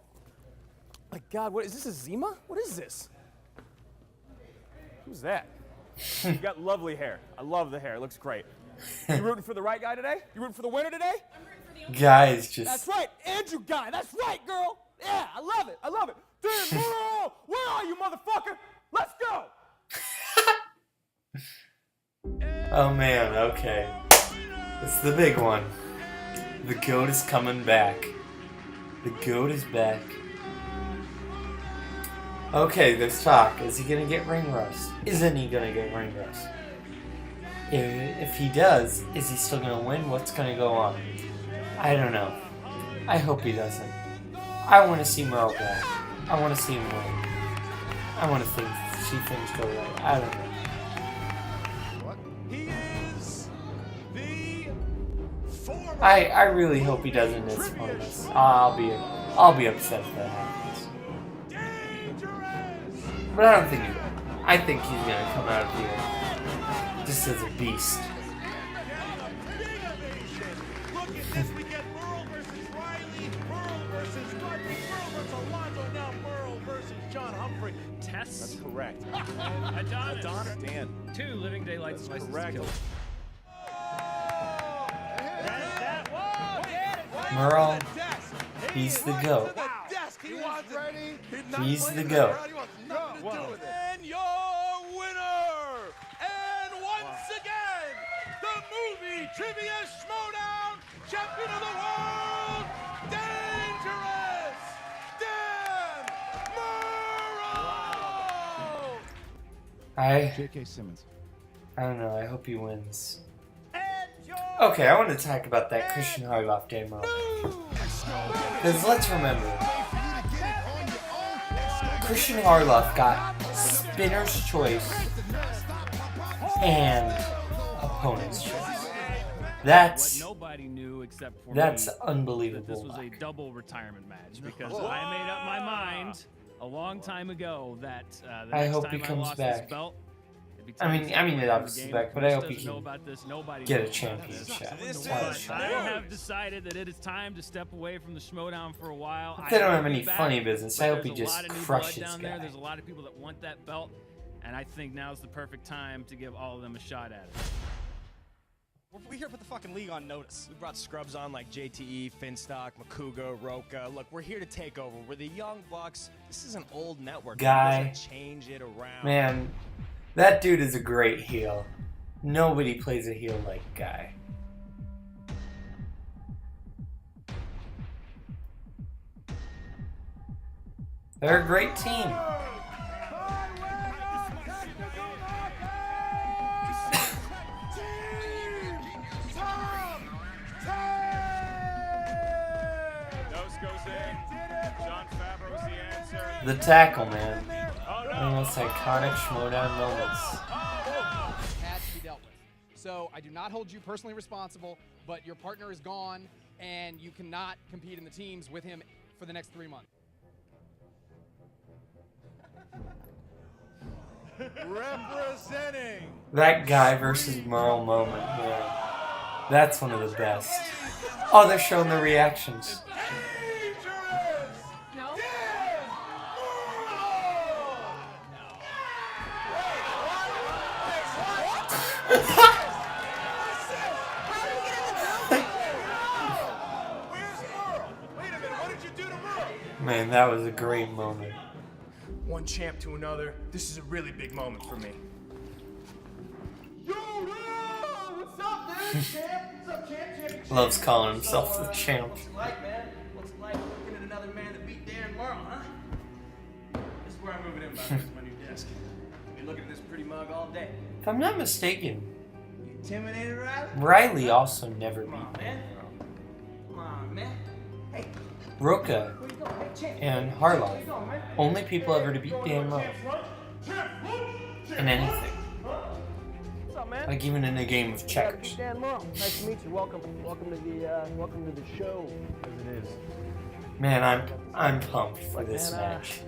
My God, what is this? A Zima? What is this? Who's that? You got lovely hair. I love the hair. It looks great. You rooting for the right guy today? You rooting for the winner today? Guy is just. That's right, Andrew Ghai. That's right, girl. Yeah, I love it. I love it. Damn, Murrell, where are you, motherfucker? Let's go. Oh man, okay. It's the big one. The GOAT is coming back. The GOAT is back. Okay, there's talk. Is he gonna get ring rust? Isn't he gonna get ring rust? If he does, is he still gonna win? What's gonna go on? I don't know. I hope he doesn't. I want to see Murrell back. I want to see him win. I want to see things go right. I don't know. He is the former I really hope he doesn't miss one of us. I'll be upset if that happens. dangerous. But I don't think he will. I think he's gonna come out of here just as a beast. Look at this. We get Murrell versus Riley, Murrell versus Rodney, Murrell versus Alonzo, now Murrell versus John Humphrey. Tess. That's correct. Adonis. Dan. 2 living daylights. That's correct. Murrell, he's the GOAT. He's the GOAT. And your winner, and once again, the movie Trivia Schmodown Champion of the World, Dangerous Dan Murrell! J.K. Simmons. I don't know. I hope he wins. Okay, I want to talk about that Christian Harloff demo. Because let's remember, Christian Harloff got Spinner's Choice and Opponent's Choice. That's Nobody knew except for that's me unbelievable. that this was a double retirement match because I made up my mind a long time ago that the I next hope time he comes I lost back. this belt, it'd be I time mean, to step away it from obviously the is game. back, but I Bruce hope he doesn't know can about this. Nobody get a knows about championship. this. That's I why I have decided that it is time to step away from the Schmodown for a while. If they don't I have will be any back, funny business, but I hope there's he a just lot of new crushes blood down there. Guy. There's a lot of people that want that belt, and I think now's the perfect time to give all of them a shot at it. We're here to put the fucking league on notice. We brought scrubs on like JTE, Finstock, Makuga, Roka. Look, we're here to take over. We're the Young Bucks. This is an old network. Guy. We're just gonna change it around. Man, that dude is a great heel. Nobody plays a heel like Guy. They're a great team. The tackle, man. One of the most iconic Schmodown moments. Had to be dealt with. So I do not hold you personally responsible, but your partner is gone, and you cannot compete in the teams with him for the next 3 months. representing That Ghai versus Murrell moment, man. That's one of the best. Oh, they're showing the reactions. Man, that was a great moment. One champ to another. This is a really big moment for me. Yo, what's up, dude? Champ? What's up, champ? Loves calling himself the champ. What's it like, man? What's it like looking at another man that beat Dan Murrell, huh? This is where I'm moving in, by the way. It's my new desk. I've been looking at this pretty mug all day. If I'm not mistaken, You intimidated, Riley? Riley also never beat Come on, man. Come on, man. Hey, Roka where you going? Hey, champ. and Where you Harlow. going, man? Only people ever to beat Dan Murrell in anything. What's up, man? Like even in a game of Gotta checkers. beat Dan Murrell. Nice to meet you. Welcome to the show, as it is. Man, I'm pumped for this Man, match.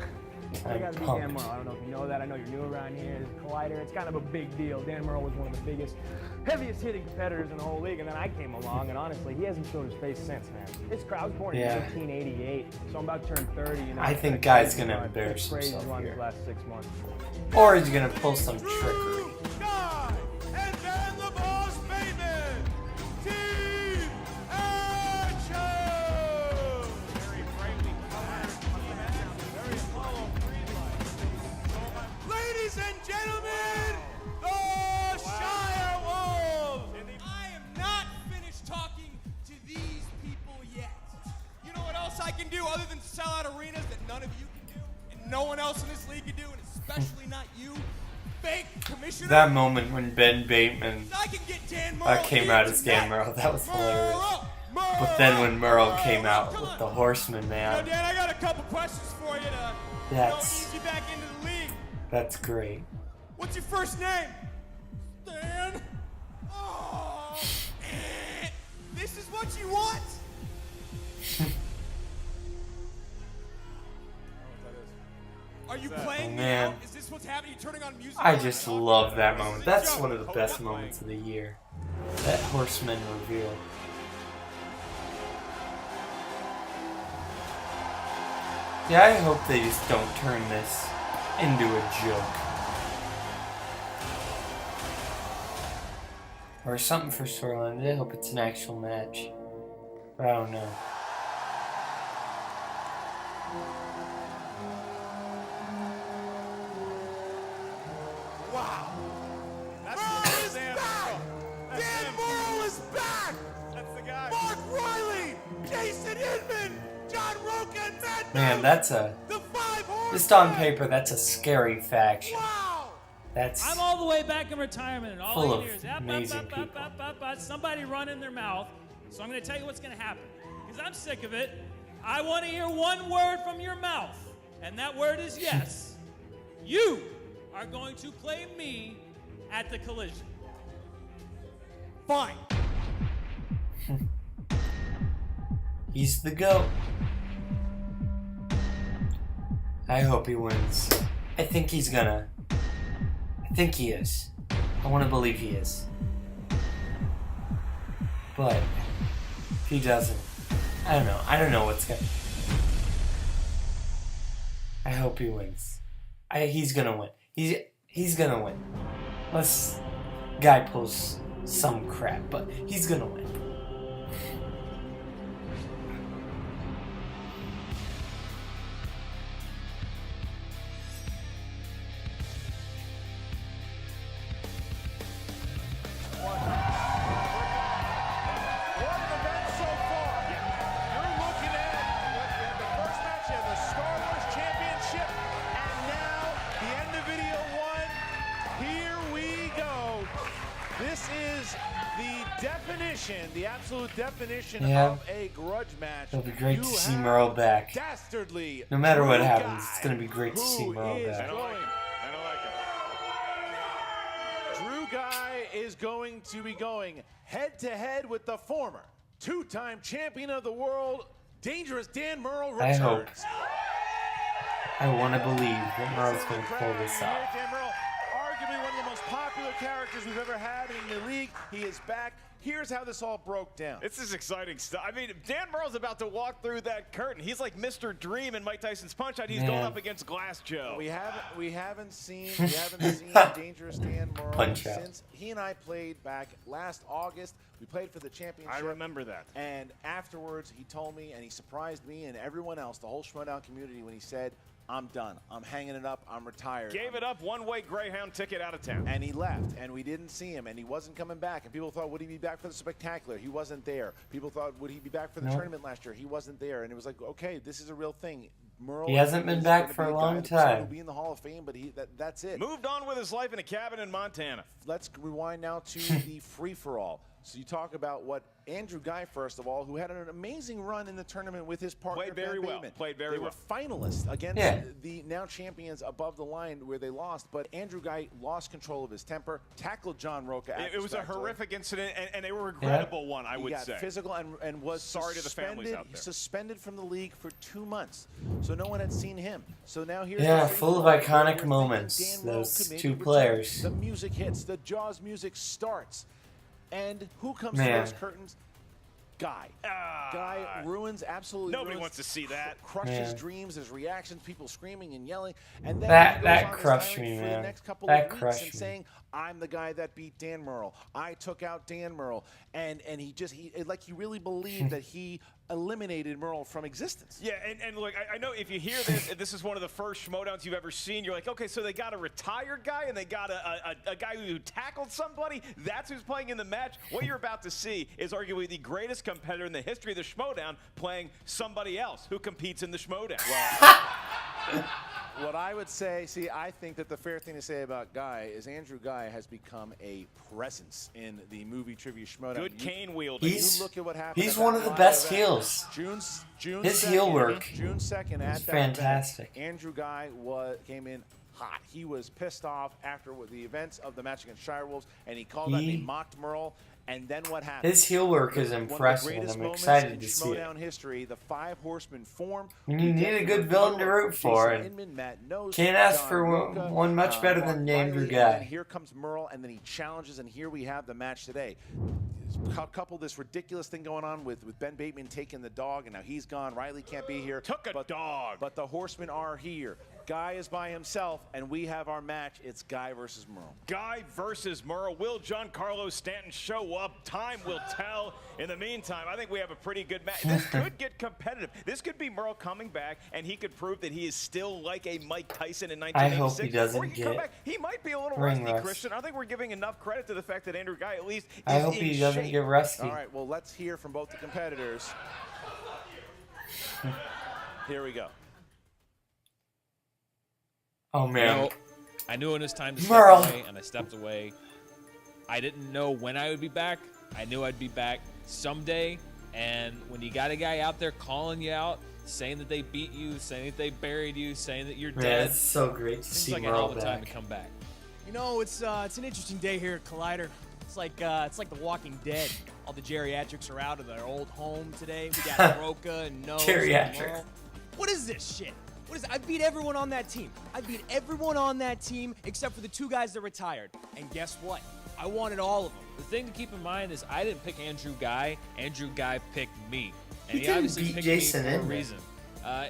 I I'm gotta beat Dan pumped. Murrell. I don't know if you know that. I know you're new around here. It's Collider. It's kind of a big deal. Dan Murrell was one of the biggest, heaviest hitting competitors in the whole league, and then I came along, and honestly, he hasn't showed his face since, man. This crowd's born in 1988, so I'm about to turn 30. You know, I think Guy's gonna embarrass himself run here. these last 6 months. Or he's gonna pull some trickery. Ghai and then the Boss Bateman. Team action! Very bravely colored team action. Very slow. Ladies and gentlemen, the Shire Wolves. I am not finished talking to these people yet. You know what else I can do other than sell out arenas that none of you can do, and no one else in this league can do, and especially not you, fake commissioner? That moment when Ben Bateman I can get Dan Murrell came out as Dan Murrell, that was hilarious. But then when Murrell came out with the Horseman, You know, man, Dan, I got a couple questions for you to That's- ease you back into the league. that's great. What's your first name? Stan? Oh, this is what you want? Are you playing me Man. out? Is this what's happening? You turning on music? I just love that moment. That's one of the best moments of the year. That Horseman reveal. Yeah, I hope they just don't turn this into a joke. Or something for storyline. I hope it's an actual match. But I don't know. Wow. That's back! Dan Murrell is back! That's the guy. Mark Riley, Jason Inman, John Roca, and Matt Man, that's a... the Five Horsemen. Just on paper, that's a scary faction. Wow! That's... I'm all the way back in retirement, and all Full I of hear is amazing people. somebody running their mouth. So I'm going to tell you what's going to happen, because I'm sick of it. I want to hear one word from your mouth, and that word is yes. You are going to play me at the Collision. Fine. He's the GOAT. I hope he wins. I think he's gonna. I think he is. I want to believe he is. But if he doesn't, I don't know. I don't know what's gonna. I hope he wins. He's gonna win. He's gonna win. Unless Guy pulls some crap, but he's gonna win. What an event so far. You're looking at the first match of the Star Wars Championship, and now the end of video one. Here we go. This is the definition, the absolute definition of a grudge match. It'll be great to see Murrell back. Dastardly. No matter what Drew happens, Ghai, it's going to be great to see who Murrell is back. going- Drew Ghai is going to be going head-to-head with the former two-time champion of the world, Dangerous Dan Murrell returns. I hope. I want to believe that Murrell's going to pull this off. Dan Murrell characters we've ever had in the league. He is back. Here's how this all broke down. This is exciting stuff. I mean, Dan Murrell's about to walk through that curtain. He's like Mr. Dream in Mike Tyson's Punch-Out. He's going up against Glass Joe. We haven't seen Dangerous Dan Murrell since he and I played back last August. We played for the championship. I remember that. And afterwards, he told me, and he surprised me and everyone else, the whole Schmoedown community, when he said, I'm done. I'm hanging it up. I'm retired. Gave it up, one-way Greyhound ticket out of town. And he left, and we didn't see him, and he wasn't coming back. And people thought, would he be back for the Spectacular? He wasn't there. People thought, would he be back for the tournament last year? He wasn't there. And it was like, okay, this is a real thing. Murrell, he hasn't been back for a long time. He'll be in the Hall of Fame, but that's it. Moved on with his life in a cabin in Montana. Let's rewind now to the free-for-all. So you talk about what Andrew Ghai, first of all, who had an amazing run in the tournament with his partner. Played very well. Played very well. They were finalists against the now champions above the line where they lost. But Andrew Ghai lost control of his temper, tackled John Roca. It was a horrific incident and a regrettable one, I would say. He got physical and was sorry to the families out there. Suspended from the league for 2 months. So no one had seen him. So now here's full of iconic moments. Those two players. The music hits. The Jaws music starts. And who comes through those curtains? Ghai. Ghai ruins, absolutely Nobody ruins, wants to see that. Crushes dreams, his reactions, people screaming and yelling. And then that crushed me, man. For the next couple that of crushed weeks and me. saying, I'm the guy that beat Dan Murrell. I took out Dan Murrell. And he really believed that he eliminated Murrell from existence. Yeah, and look, I know if you hear this, this is one of the first Schmoedowns you've ever seen. You're like, okay, so they got a retired guy and they got a guy who tackled somebody. That's who's playing in the match. What you're about to see is arguably the greatest competitor in the history of the Schmoedown playing somebody else who competes in the Schmoedown. What I would say, I think that the fair thing to say about Ghai is Andrew Ghai has become a presence in the movie trivia Schmoedown. Good cane wielding. Look at what happened. He's one of the best heels. His 2nd, heel work. June 2nd at that fantastic. Event, Andrew Ghai came in hot. He was pissed off after the events of the match against Shirewolves, and he called out and he mocked Murrell. And then what happened? His heel work is impressive, and I'm excited to see it. Schmoedown history, the 5 horsemen form. When you need a good villain to root for, and can't ask for one much better than Andrew Ghai. And here comes Murrell, and then he challenges, and here we have the match today. Couple this ridiculous thing going on with Ben Bateman taking the dog, and now he's gone. Riley can't be here. Took a dog. But the horsemen are here. Ghai is by himself, and we have our match. It's Ghai versus Murrell. Ghai versus Murrell. Will Giancarlo Stanton show up? Time will tell. In the meantime, I think we have a pretty good match. This could get competitive. This could be Murrell coming back, and he could prove that he is still like a Mike Tyson in 1986. I hope he doesn't or he come back. He might be a little rusty, Christian. I think we're giving enough credit to the fact that Andrew Ghai at least is I hope he doesn't get rusty. All right, well, let's hear from both the competitors. Here we go. Oh, man. You know, I knew it was time to Murrell. step away, and I stepped away. I didn't know when I would be back. I knew I'd be back someday. And when you got a guy out there calling you out, saying that they beat you, saying that they buried you, saying that you're dead, it's so great to see like Murrell a hell of a back. time to come back. You know, it's an interesting day here at Collider. It's like The Walking Dead. All the geriatrics are out of their old home today. We got Roca and Nose and Murrell. What is this shit? What is it? I beat everyone on that team. I beat everyone on that team except for the 2 guys that retired. And guess what? I wanted all of them. The thing to keep in mind is I didn't pick Andrew Ghai. Andrew Ghai picked me. And He he obviously didn't beat picked Jason me for a Inman. reason.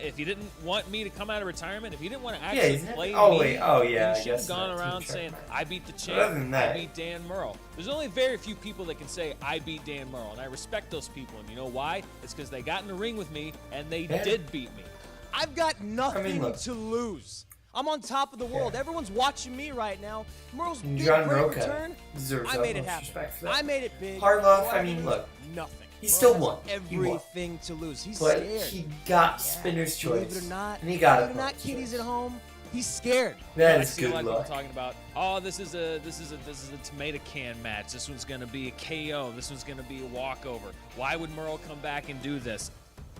If he didn't want me to come out of retirement, if he didn't want to Yeah, actually he's play not- me, wait, oh, yeah, then I he should have guess gone that's around true. saying, I beat the But other champ, than I that- beat Dan Murrell. There's only very few people that can say, I beat Dan Murrell, and I respect those people. And you know why? It's because they got in the ring with me, and they did beat me. I've got nothing look. to lose. I'm on top of the world. Everyone's watching me right now. Murrell's big John great Roca return. deserves I made it utmost happen. respect for that. I made it big. Harloff, I mean, look. Nothing. He still Murrell won. has He won. everything to lose. He's But scared. he got spinner's choice. Believe it or not, and he got believe it or not, kiddies at home, he's scared. That I is see a good lot of luck. people talking about, oh, this is a tomato can match. This one's gonna be a KO. This one's gonna be a walkover. Why would Murrell come back and do this?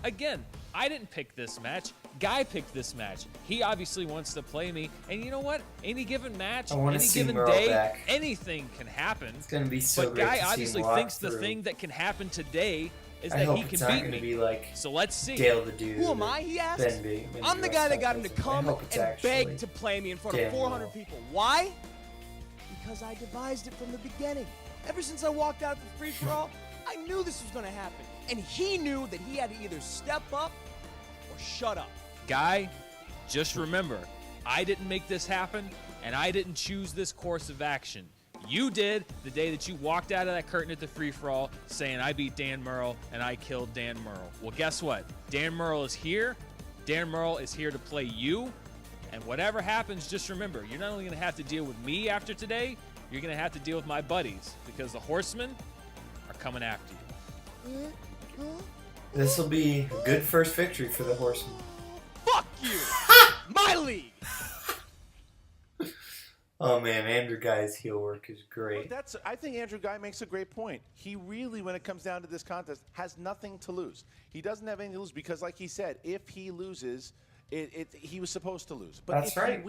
Again, I didn't pick this match. Ghai picked this match. He obviously wants to play me, and you know what? Any given match, I wanna any see given Murrell day, back. anything can happen. It's gonna be so but great Ghai to see obviously him walk thinks the through. thing that can happen today is I that hope he can it's not beat gonna me. be like So let's see. Dale the Dude. Who am I, he asked? Ben Bateman, I'm the guy that got him to I come hope it's and actually beg to play me in front of Dan 400 Murrell. people. Why? Because I devised it from the beginning. Ever since I walked out of the free-for-all, I knew this was going to happen. And he knew that he had to either step up or shut up. Guy, just remember, I didn't make this happen, and I didn't choose this course of action. You did the day that you walked out of that curtain at the free-for-all saying, I beat Dan Murrell and I killed Dan Murrell. Well, guess what? Dan Murrell is here. Dan Murrell is here to play you. And whatever happens, just remember, you're not only going to have to deal with me after today, you're going to have to deal with my buddies because the Horsemen are coming after you. This will be a good first victory for the Horsemen. Fuck you! My league! Oh man, Andrew Ghai's heel work is great. Well, I think Andrew Ghai makes a great point. He really, when it comes down to this contest, has nothing to lose. He doesn't have anything to lose because, like he said, if he loses, he was supposed to lose. But That's if right. he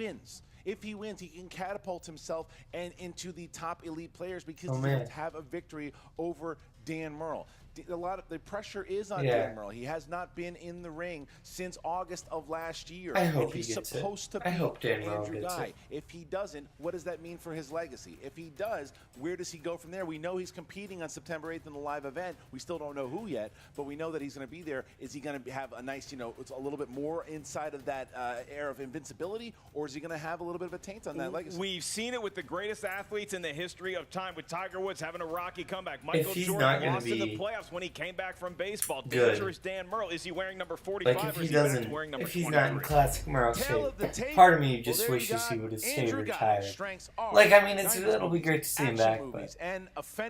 wins, he can catapult himself and into the top elite players because he's man. going to have a victory over Dan Murrell. A lot of the pressure is on Dan Murrell. He has not been in the ring since August of last year. I hope and he's he gets supposed it. to I hope Dan beat Murrell Andrew gets Ghai. it. If he doesn't, what does that mean for his legacy? If he does, where does he go from there? We know he's competing on September 8th in the live event. We still don't know who yet, but we know that he's going to be there. Is he going to have a nice, it's a little bit more inside of that air of invincibility, or is he going to have a little bit of a taint on that legacy? We've seen it with the greatest athletes in the history of time, with Tiger Woods having a rocky comeback. Michael he's Jordan not gonna lost in the be playoffs when he came back from baseball. good. Dangerous Dan Murrell. Is he wearing number 45 Like if or he is he back doesn't, to wearing number if he's 23? not in classic Murrell shape, tape. part of me just Well, there you wishes he got would have stayed Andrew Ghai. retired. Strengths are Like I mean, it'll be great to see him back, but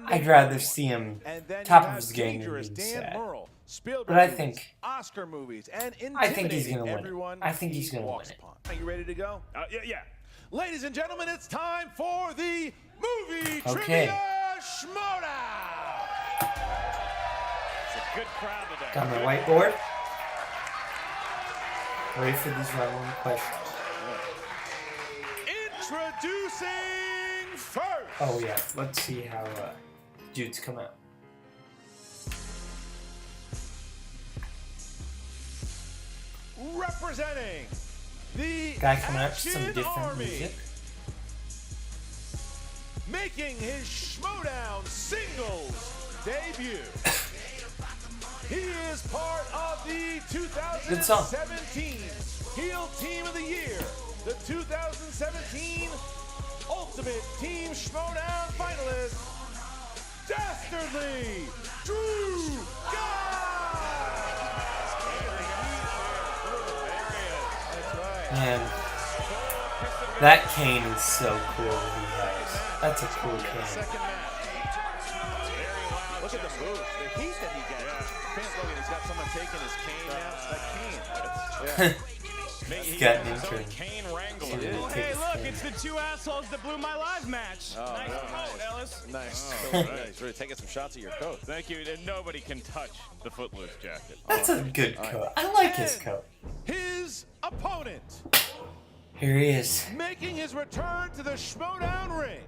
I'd rather see him top of his game than being sad. But I think Oscar movies and I think he's gonna win it. everyone I think he's he gonna walks win it. upon. Are you ready to go? Yeah. Ladies and gentlemen, it's time for the movie Okay. trivia Schmoedown. It's a good crowd today. Got my whiteboard. Ready for these round questions. Introducing first. Oh yeah, let's see how dudes come out. Representing the Guy coming out with some Action different Army. music. Making his Schmoedown singles debut. He is part of the Good song. 2017 Heel Team of the Year, the 2017 Ultimate Team Schmoedown finalist, Dastardly Drew Man, that cane is so cool that he has. That's a cool cane. Look at the boost, the heat that he gets. Fans looking, he's got someone taking his cane now. That cane. He's got an intern. Cane Wrangler. Hey, look, it's the two assholes that blew my live match. Nice coat, Ellis. Nice. He's really taking some shots at your coat. Thank you. And nobody can touch the Footloose jacket. That's a good coat. I like his coat. His opponent, Here he is. making his return to the Schmoedown ring,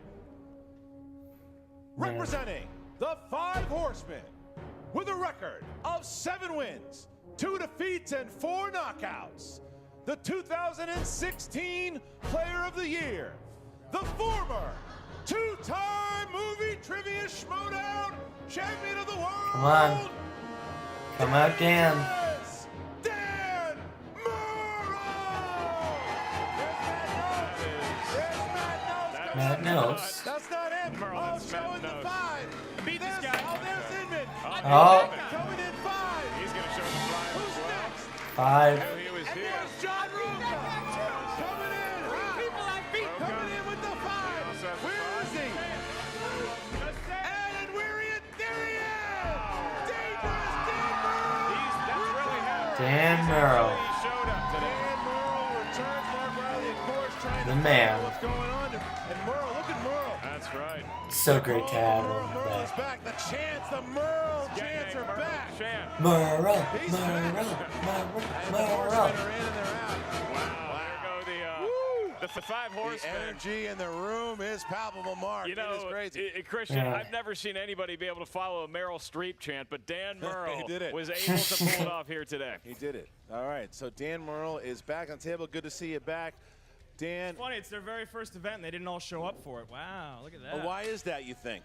representing the Five Horsemen, with a record of 7 wins, 2 defeats, and 4 knockouts. The 2016 Player of the Year, the former 2-time movie trivia Schmoedown champion of the world. Come on. Come out, Dan. Yes, Dan Murrell. Matt knows. That's not him. Oh, showing the 5. Beat this guy. Oh, there's Inman. Oh. Coming in 5. He's going to show the 5 Who's as well. next? 5. He was And here. there's John Ruka. Coming in. People I beat. Coming in with the 5. Where is he? And where he is? There he is. Dangerous Dan Murrell. That's really happened. Dan Murrell. He showed up today. Dan Murrell returns. Mark Riley, of course, trying The to man. find out what's going on. And Murrell, look at Murrell. That's right. So great to have him Murrell is back. back. The chants, the Murrell chants are back. Murrell, He's Murrell, back. Murrell, The Murrell. horsemen are in and they're out. Wow. There go the 5 The horsemen. energy in the room is palpable, Mark. You know, it is crazy. Christian, Yeah. I've never seen anybody be able to follow a Meryl Streep chant, but Dan Murrell He did it. was able to pull it off here today. He did it. All right, so Dan Murrell is back on the table. Good to see you back. Dan. It's funny, it's their very first event, and they didn't all show up for it. Wow, look at that. Oh, why is that, you think?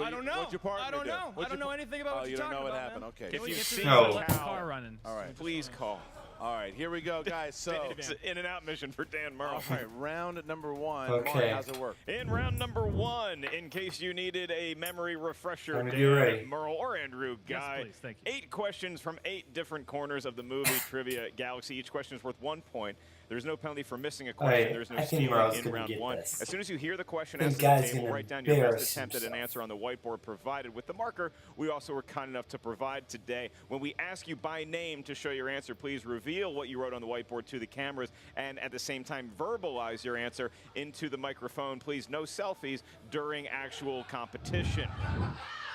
I don't know. What'd your partner I don't do? know. I don't know anything about what you're talking about, you don't know what man. happened. Okay. If you see the car running. All right. please call. All right, here we go, guys. So It's an in and out mission for Dan Murrell. all right, round number 1. Okay. Mark, how's it work? In round number 1, in case you needed a memory refresher, Let me Dan be ready. Murrell or Andrew Ghai. please. Thank you. 8 questions from 8 different corners of the movie Trivia Galaxy. Each question is worth 1 point. There's no penalty for missing a question. Right, There's no I think stealing Murrell's in gonna round get 1. this. As soon as you hear the question I think asked at the Guy's table, gonna write down your best embarrass attempt at an himself. answer on the whiteboard provided with the marker we also were kind enough to provide today. When we ask you by name to show your answer, please reveal what you wrote on the whiteboard to the cameras and at the same time verbalize your answer into the microphone. Please, no selfies during actual competition.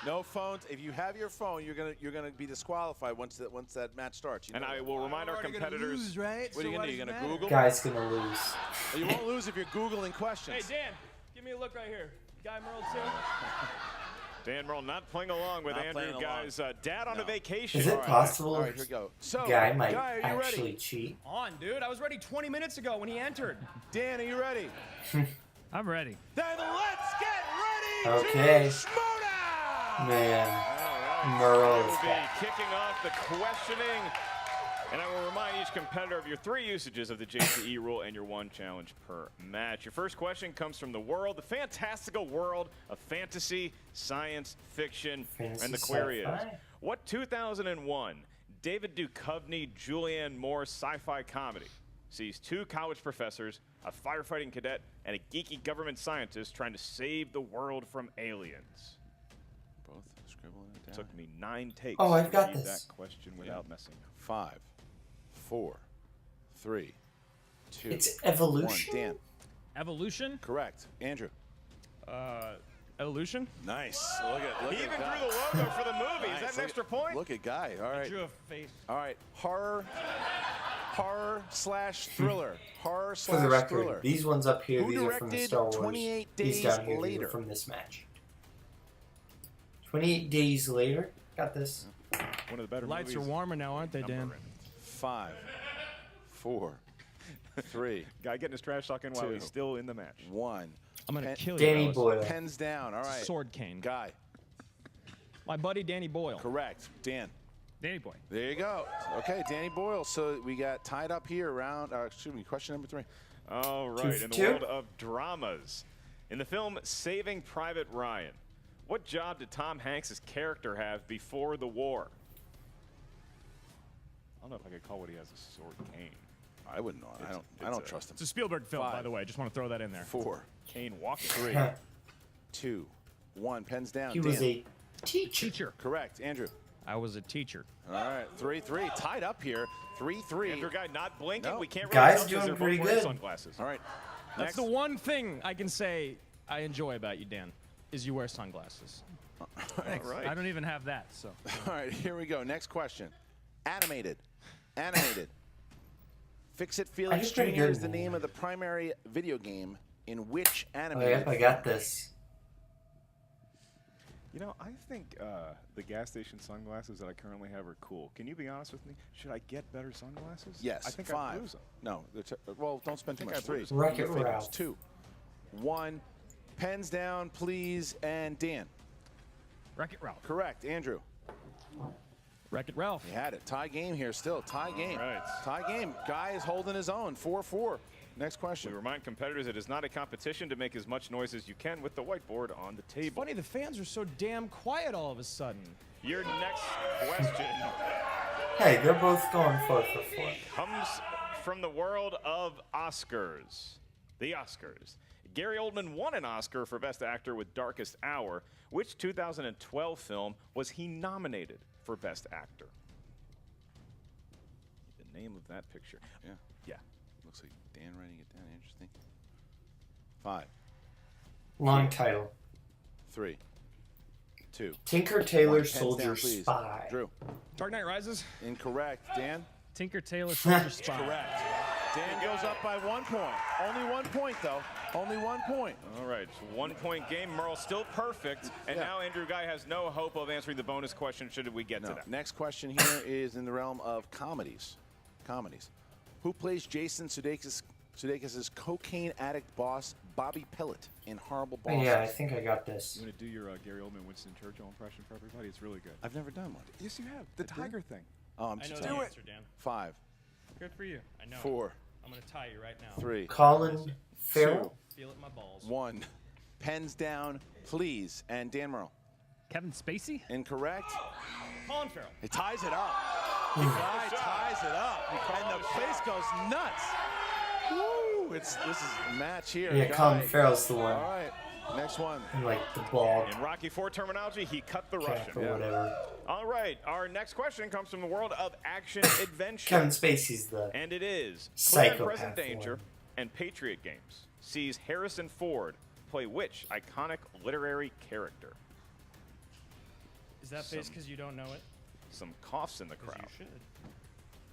No phones. If you have your phone, you're gonna be disqualified once that match starts. You And know I that. will remind our competitors. Lose, right? What are you gonna do? You gonna Google? Guy's gonna lose. Well, you won't lose if you're Googling questions. Hey, Dan, give me a look right here. Guy Murrell, too. Dan Murrell not playing along with Not Andrew playing along. Guy's dad on a vacation. Is it possible All right, here we go. So, Guy might Guy, are you actually ready? cheat? On, dude. I was ready 20 minutes ago when he entered. Dan, are you ready? I'm ready. Then let's get ready Okay. to schmodown! Man, We Murrell will is be back. kicking off the questioning. And I will remind each competitor of your 3 usages of the JCE rule and your 1 challenge per match. Your first question comes from the world, the fantastical world of fantasy, science, fiction, Fantasy and the query is, sci-fi? what 2001 David Duchovny, Julianne Moore sci-fi comedy sees 2 college professors, a firefighting cadet, and a geeky government scientist trying to save the world from aliens? Both scribbling it down. Took me 9 takes Oh, I've to got read this. that question without messing up. 5, 4, 3, 2. It's evolution? 1. Dan. Evolution? Correct. Andrew. Evolution? Nice. Look at He even Guy. drew the logo for the movie. Nice. Is that an Look extra at- point? Look at Guy. All right. Drew a face. All right. Horror/thriller. For the Horror/thriller. record, these ones up here, Who these are from the directed Star Wars. 28 These Days down here, these Later? are from this match. 28 Days Later. Got this. One of the better Lights are movies. warmer now, aren't they, Dan? Number in. 5, 4, 3, Guy getting his trash talk in while 2, he's still in the match. 1. I'm going to kill you. Danny fellas. Boyle. Pens down. All right. Sword cane. Guy. My buddy Danny Boyle. Correct. Dan. Danny Boy. There you go. Okay, Danny Boyle. So we got tied up here around, question number 3. All right, in the 2-2. world of dramas. In the film Saving Private Ryan, what job did Tom Hanks' character have before the war? I don't know if I could call what he has a sword cane. I wouldn't know. I don't trust him. It's a Spielberg film, 5, by the way. I just want to throw that in there. 4, Cane walking. 3, 2, 1. Pens down. He was Dan. a teacher. Correct. Andrew. I was a teacher. All right. 3-3. Tied up here. 3-3. Andrew Guy not blinking. No. We can't really Guys tell 'cause doing they're both pretty wearing good. sunglasses. All right. That's the one thing I can say I enjoy about you, Dan, is you wear sunglasses. All right. I don't even have that, so. All right. Here we go. Next question. Animated. Fix-It I Felix did pretty Jr. good. is the name of the primary video game in which Oh, animated yep, I got this. You know, I think the gas station sunglasses that I currently have are cool. Can you be honest with me? Should I get better sunglasses? Yes. I think 5. I'd lose them. No. Well, don't spend too I much. think I'd 3. lose 'em. Wreck-It Your fake ones. Ralph. 2, 1. Pens down, please. And Dan. Wreck-It Ralph. Correct. Andrew. Wreck-It Ralph. He had it. Tie game here still. Tie game. Right. Tie game. Guy is holding his own. 4-4. Next We question. remind competitors it is not a competition to make as much noise as you can with the whiteboard on the It's table. funny, the fans are so damn quiet all of a sudden. Your next question Hey, they're both going 4 for 4. comes from the world of Oscars. The Oscars. Gary Oldman won an Oscar for Best Actor with Darkest Hour. Which 2012 film was he nominated for Best Actor? The name of that picture. Yeah. Yeah. Looks like Dan writing it down. Interesting. 5, Long title. 3, 2. Tinker Tailor 1. Pens Soldier down, please. Spy. Drew. Dark Knight Rises? Incorrect. Dan. Tinker Tailor Soldier Spy. Correct. Dan goes up by 1 point. Only 1 point, though. Only 1 point. All right, it's a 1-point game. Murrell still perfect. And Yeah. now Andrew Guy has no hope of answering the bonus question should we get to that. Next question here is in the realm of comedies. Who plays Jason Sudeikis' cocaine addict boss, Bobby Pillett, in Horrible Bosses. Yeah, I think I got this. You want to do your Gary Oldman, Winston Churchill impression for everybody? It's really good. I've never done one. Yes, you have. The tiger thing. Oh, I'm I know just the do answer, Dan. 5. Good for you. I know. 4. I'm going to tie you right now. 3. Colin Farrell. Feel it in my balls. 1. Pens down, please. And Dan Murrell. Kevin Spacey? Incorrect. Colin Farrell. He ties it up. Ghai ties it up. And the place goes nuts. Woo! This is a match here. Yeah, Colin Farrell's the one. All right. Next one. And like the bald In Rocky IV terminology, he cut the cap Russian. or whatever. All right, our next question comes from the world of action adventure. Kevin Spacey's the And it is Clear and psychopath Present Danger one. and Patriot Games sees Harrison Ford play which iconic literary character? Is that face because you don't know it? Some coughs in the crowd. You should.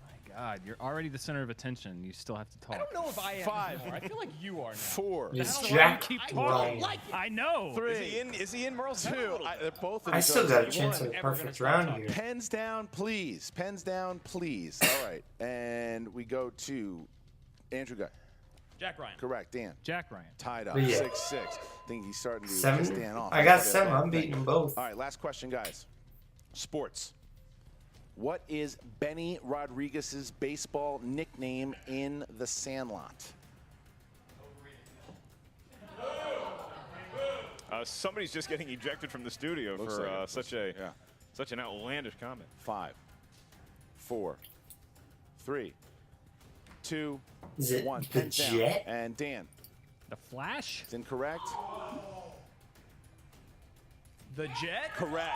My God, you're already the center of attention. You still have to talk. I don't know if I am 5. anymore. I feel like you are now. 4. Is That's Jack why I Ryan. like it. I know. 3. Is he in Murrell's 2. They're both in I the still goes. got a You chance won. at a perfect round here. Pens down, please. Pens down, please. All right. And we go to Andrew Ghai. Jack Ryan. Correct. Dan. Jack Ryan. Tied up. Yeah. 6-6. I think he's starting to Seven? stand off. I got That's 7. a bad I'm beating thing. them both. All right. Last question, guys. Sports. What is Benny Rodriguez's baseball nickname in The Sandlot? Somebody's just getting ejected from the studio Looks for like it. such an outlandish comment. 5, 4, 3, 2, Is it 1. the Pens down. Jet? And Dan. The Flash? It's incorrect. The Jet? Correct.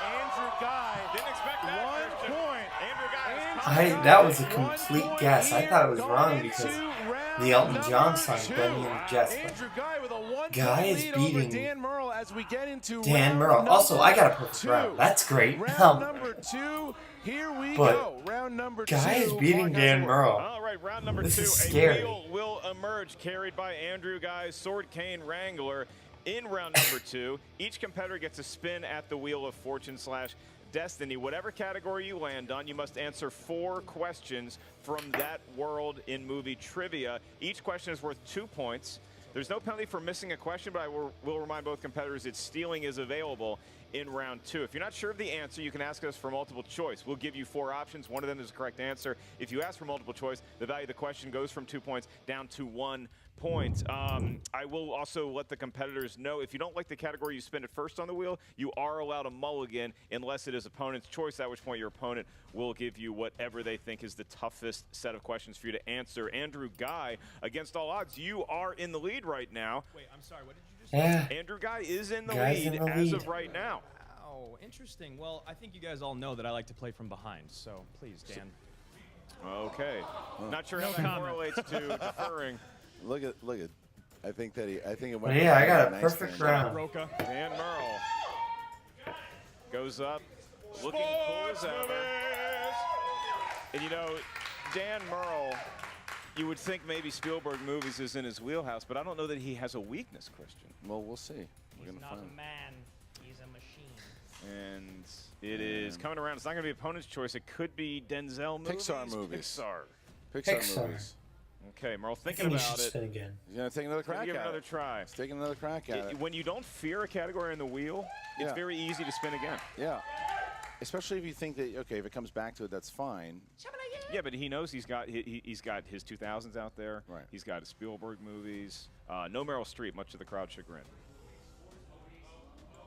Andrew Ghai. Didn't expect that. 1 Christian. point. Andrew Ghai is That was a complete guess. I thought it was wrong because the Elton John song, Benny and the Jets. Andrew Ghai with a 1 Ghai is lead over beating Dan Murrell as we get into Dan round Murrell. number Also, I got a perfect 2. round. That's great. Round number 2. Here we But go. Round number 2. Ghai is beating Mark Dan Hasselhoff. Murrell. All right, round number This 2. is A scary. wheel will emerge carried by Andrew Ghai's Sword Cane Wrangler. In round number 2, each competitor gets a spin at the Wheel of Fortune/Destiny. Whatever category you land on, you must answer 4 questions from that world in movie trivia. Each question is worth 2 points. There's no penalty for missing a question, but I will remind both competitors that stealing is available in round 2. If you're not sure of the answer, you can ask us for multiple choice. We'll give you 4 options. One of them is the correct answer. If you ask for multiple choice, the value of the question goes from 2 points down to 1 point. I will also let the competitors know if you don't like the category you spin it first on the wheel, you are allowed a mulligan unless it is opponent's choice, at which point your opponent will give you whatever they think is the toughest set of questions for you to answer. Andrew Ghai, against all odds, you are in the lead right now. Wait, I'm sorry. What did you just Yeah. say? Andrew Ghai is in the Ghai's lead in the as lead. of right now. Oh, interesting. Well, I think you guys all know that I like to play from behind, so please, Dan. Okay. Not sure how No that comment. correlates to deferring. Look at. I think it went. Yeah, I got a nice perfect Dan. round. Roca. Dan Murrell goes up, looking cool as ever. And you know, Dan Murrell, you would think maybe Spielberg movies is in his wheelhouse, but I don't know that he has a weakness, Christian. Well, we'll see. We're He's gonna not find. a man. He's a machine. And it is coming around. It's not going to be opponent's choice. It could be Denzel movies. Pixar movies. Pixar. Movies. Okay, Merle, I thinking think you about should it. spin again. He's gonna take another crack Give at another it. try. He's taking another crack at it. When you don't fear a category on the wheel, it's Yeah. very easy to spin again. Yeah. Especially if you think that okay, if it comes back to it, that's fine. Yeah, but he knows he's got he's got his 2000s out there. Right. He's got his Spielberg movies. No Meryl Streep, much to the crowd's chagrin.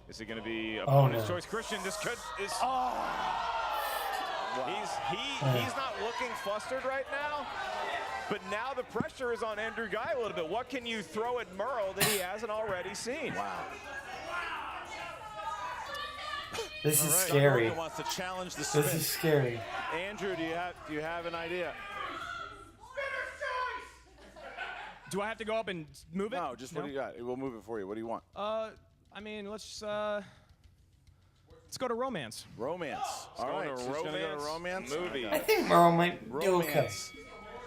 Is it going to be opponent's choice? Christian, this could is. He's not looking flustered right now. But now the pressure is on Andrew Ghai a little bit. What can you throw at Murrell that he hasn't already seen? Wow. This is All right. scary. Logan wants to challenge the spin. This is scary. Andrew, do you have an idea? Do I have to go up and move it? No, just what do you got? We'll move it for you. What do you want? I mean, let's go to romance. Romance. All going right, to so he's gonna go to romance movie. I think Merle might do okay. Romance.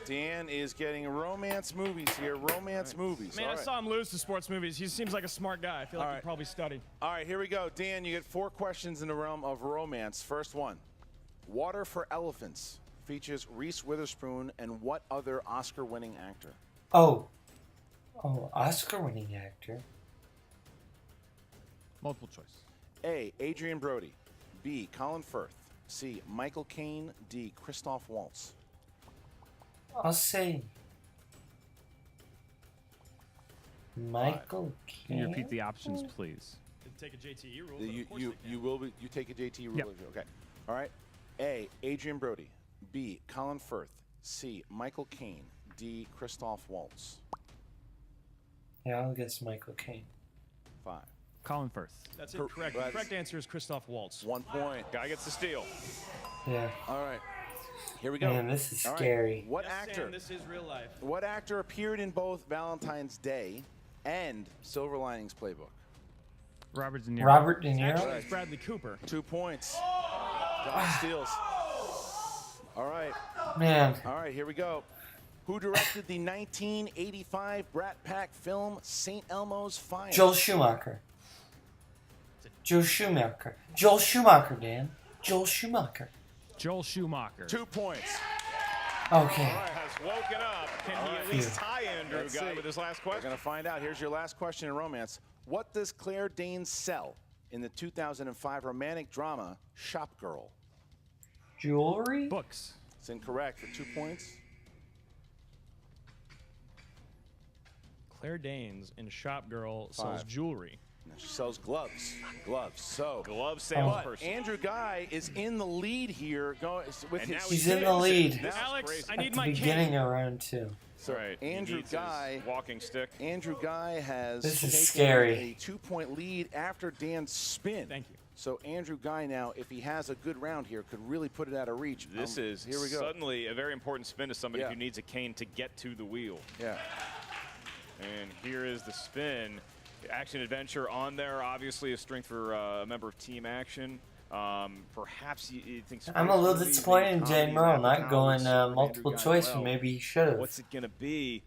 Dan is getting romance movies here. Romance movies. Man, All I right. saw him lose to sports movies. He seems like a smart guy. I feel like he probably studied. All right, here we go. Dan, you get 4 questions in the realm of romance. First one. Water for Elephants features Reese Witherspoon and what other Oscar-winning actor? Oh, Oscar-winning actor. Multiple choice. A. Adrian Brody. B. Colin Firth. C. Michael Caine. D. Christoph Waltz. I'll say Michael Caine. Can you repeat the options, please? Take a JTE rule. You take a JTE rule. Yep. Okay. All right. A. Adrian Brody. B. Colin Firth. C. Michael Caine. D. Christoph Waltz. Yeah, I'll guess Michael Caine. 5. Colin Firth. That's incorrect. The correct answer is Christoph Waltz. 1 point. Guy gets the steal. Yeah. All right. Here we go. Man, this is All right. scary. What Yes, actor? Sam, this is real life. What actor appeared in both Valentine's Day and Silver Linings Playbook? Robert De Niro. Robert De Niro? Actually, it's Bradley Cooper. 2 points. Guy steals. All right. Man. All right, here we go. Who directed the 1985 Brat Pack film St. Elmo's Fire? Joel Schumacher. Joel Schumacher. Joel Schumacher, Dan. Joel Schumacher. Joel Schumacher. 2 points. Okay. All right, has woken up. Can he at least Phew. tie Andrew Let's Guy see. with his last We're question? going to find out. Here's your last question in romance. What does Claire Danes sell in the 2005 romantic drama Shop Girl? Jewelry? Books. It's incorrect for 2 points. Claire Danes in Shop Girl sells 5. jewelry. No, she sells gloves. Gloves. So Glove but salesperson. Andrew Guy is in the lead here. With And now his He's in the lead. This is Alex, crazy. I At need the my beginning cane. of round 2. So Right, he Andrew needs his Guy. walking stick. Andrew Guy has This is taken scary. a 2-point lead after Dan's spin. Thank you. So Andrew Guy now, if he has a good round here, could really put it out of reach. This is here we go. suddenly a very important spin to somebody Yeah. who needs a cane to get to the wheel. Yeah. And here is the spin. Action Adventure on there, obviously a strength for a member of Team Action. Perhaps you think... I'm a little maybe disappointed in Jane comedies, Murrell not Avocado, going Super multiple Andrew Guy choice well. when maybe he should have. What's it going to be?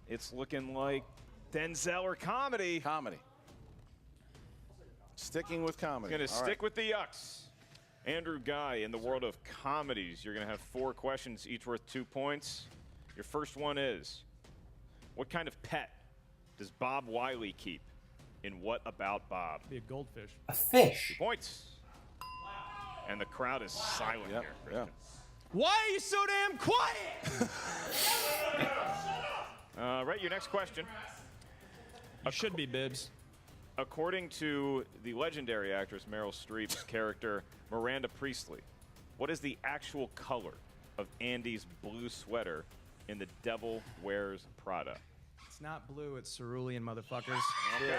It's looking like Denzel or comedy. Comedy. Sticking with comedy. Going to All stick right. with the Yucks. Andrew Guy, in the world of comedies, you're going to have 4 questions, each worth 2 points. Your first one is, what kind of pet does Bob Wiley keep in What About Bob? Be a goldfish. A fish. 2 points. And the crowd is silent here, Christian. Why are you so damn quiet? Right, your next question. You should be, Bibbs. According to the legendary actress Meryl Streep's character, Miranda Priestley, what is the actual color of Andy's blue sweater in The Devil Wears Prada? It's not blue, it's cerulean, motherfuckers. Okay.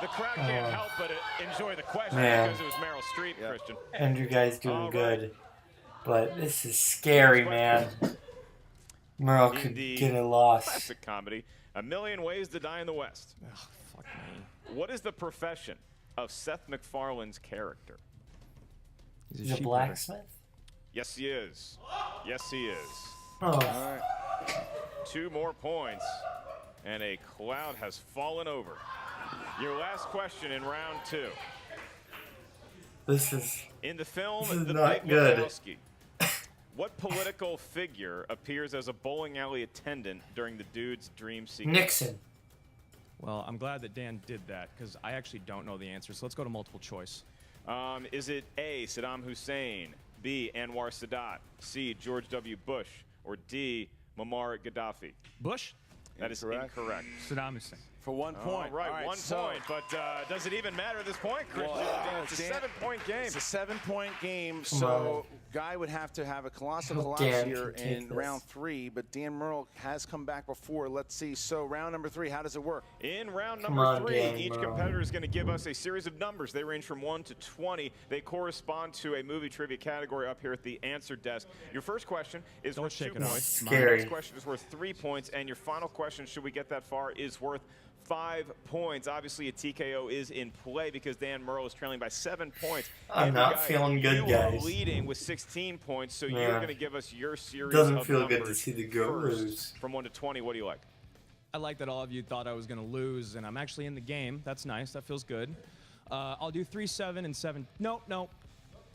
The crowd can't help but enjoy the question Man. because it was Meryl Streep, Christian. Andrew Guy's doing All good. But this is scary, man. Merle In could the get a loss. classic comedy, A Million Ways to Die in the West. Ugh, fuck me. What is the profession of Seth MacFarlane's character? He's a blacksmith? Yes, he is. Yes, he is. Oh. All right. 2 more points, and a cloud has fallen over. Your last question in round 2. This is In the film This is The not Big good. Lebowski, what political figure appears as a bowling alley attendant during the dude's dream sequence? Nixon. Well, I'm glad that Dan did that because I actually don't know the answer. So let's go to multiple choice. Is it A, Saddam Hussein, B, Anwar Sadat, C, George W. Bush, or D, Muammar Gaddafi? Bush? That is incorrect. Saddam Hussein. For 1 point. All right, All right, 1 so- point. But does it even matter at this point, Christian? Well, It's a Dan- 7-point game. It's a 7-point game, so Guy would have to have a colossal Hope collapse Dan here can take in this. round 3, but Dan Murrell has come back before. Let's see. So round number 3, how does it work? In round Come number on, 3, Dan each Murrell. competitor is going to give us a series of numbers. They range from 1 to 20. They correspond to a movie trivia category up here at the answer desk. Your first question is Don't worth shake 2 it off. points. Scary. Your next question is worth 3 points, and your final question, should we get that far, is worth 5 points. Obviously, a TKO is in play because Dan Murrell is trailing by 7 points. I'm Andrew not Guy, feeling good, you are guys. leading with 16 points, so Yeah. you're going to give us your series Doesn't of feel good to numbers see the girl first. lose. From 1 to 20, what do you like? I like that all of you thought I was going to lose, and I'm actually in the game. That's nice. That feels good. I'll do 3, 7, and 7. No.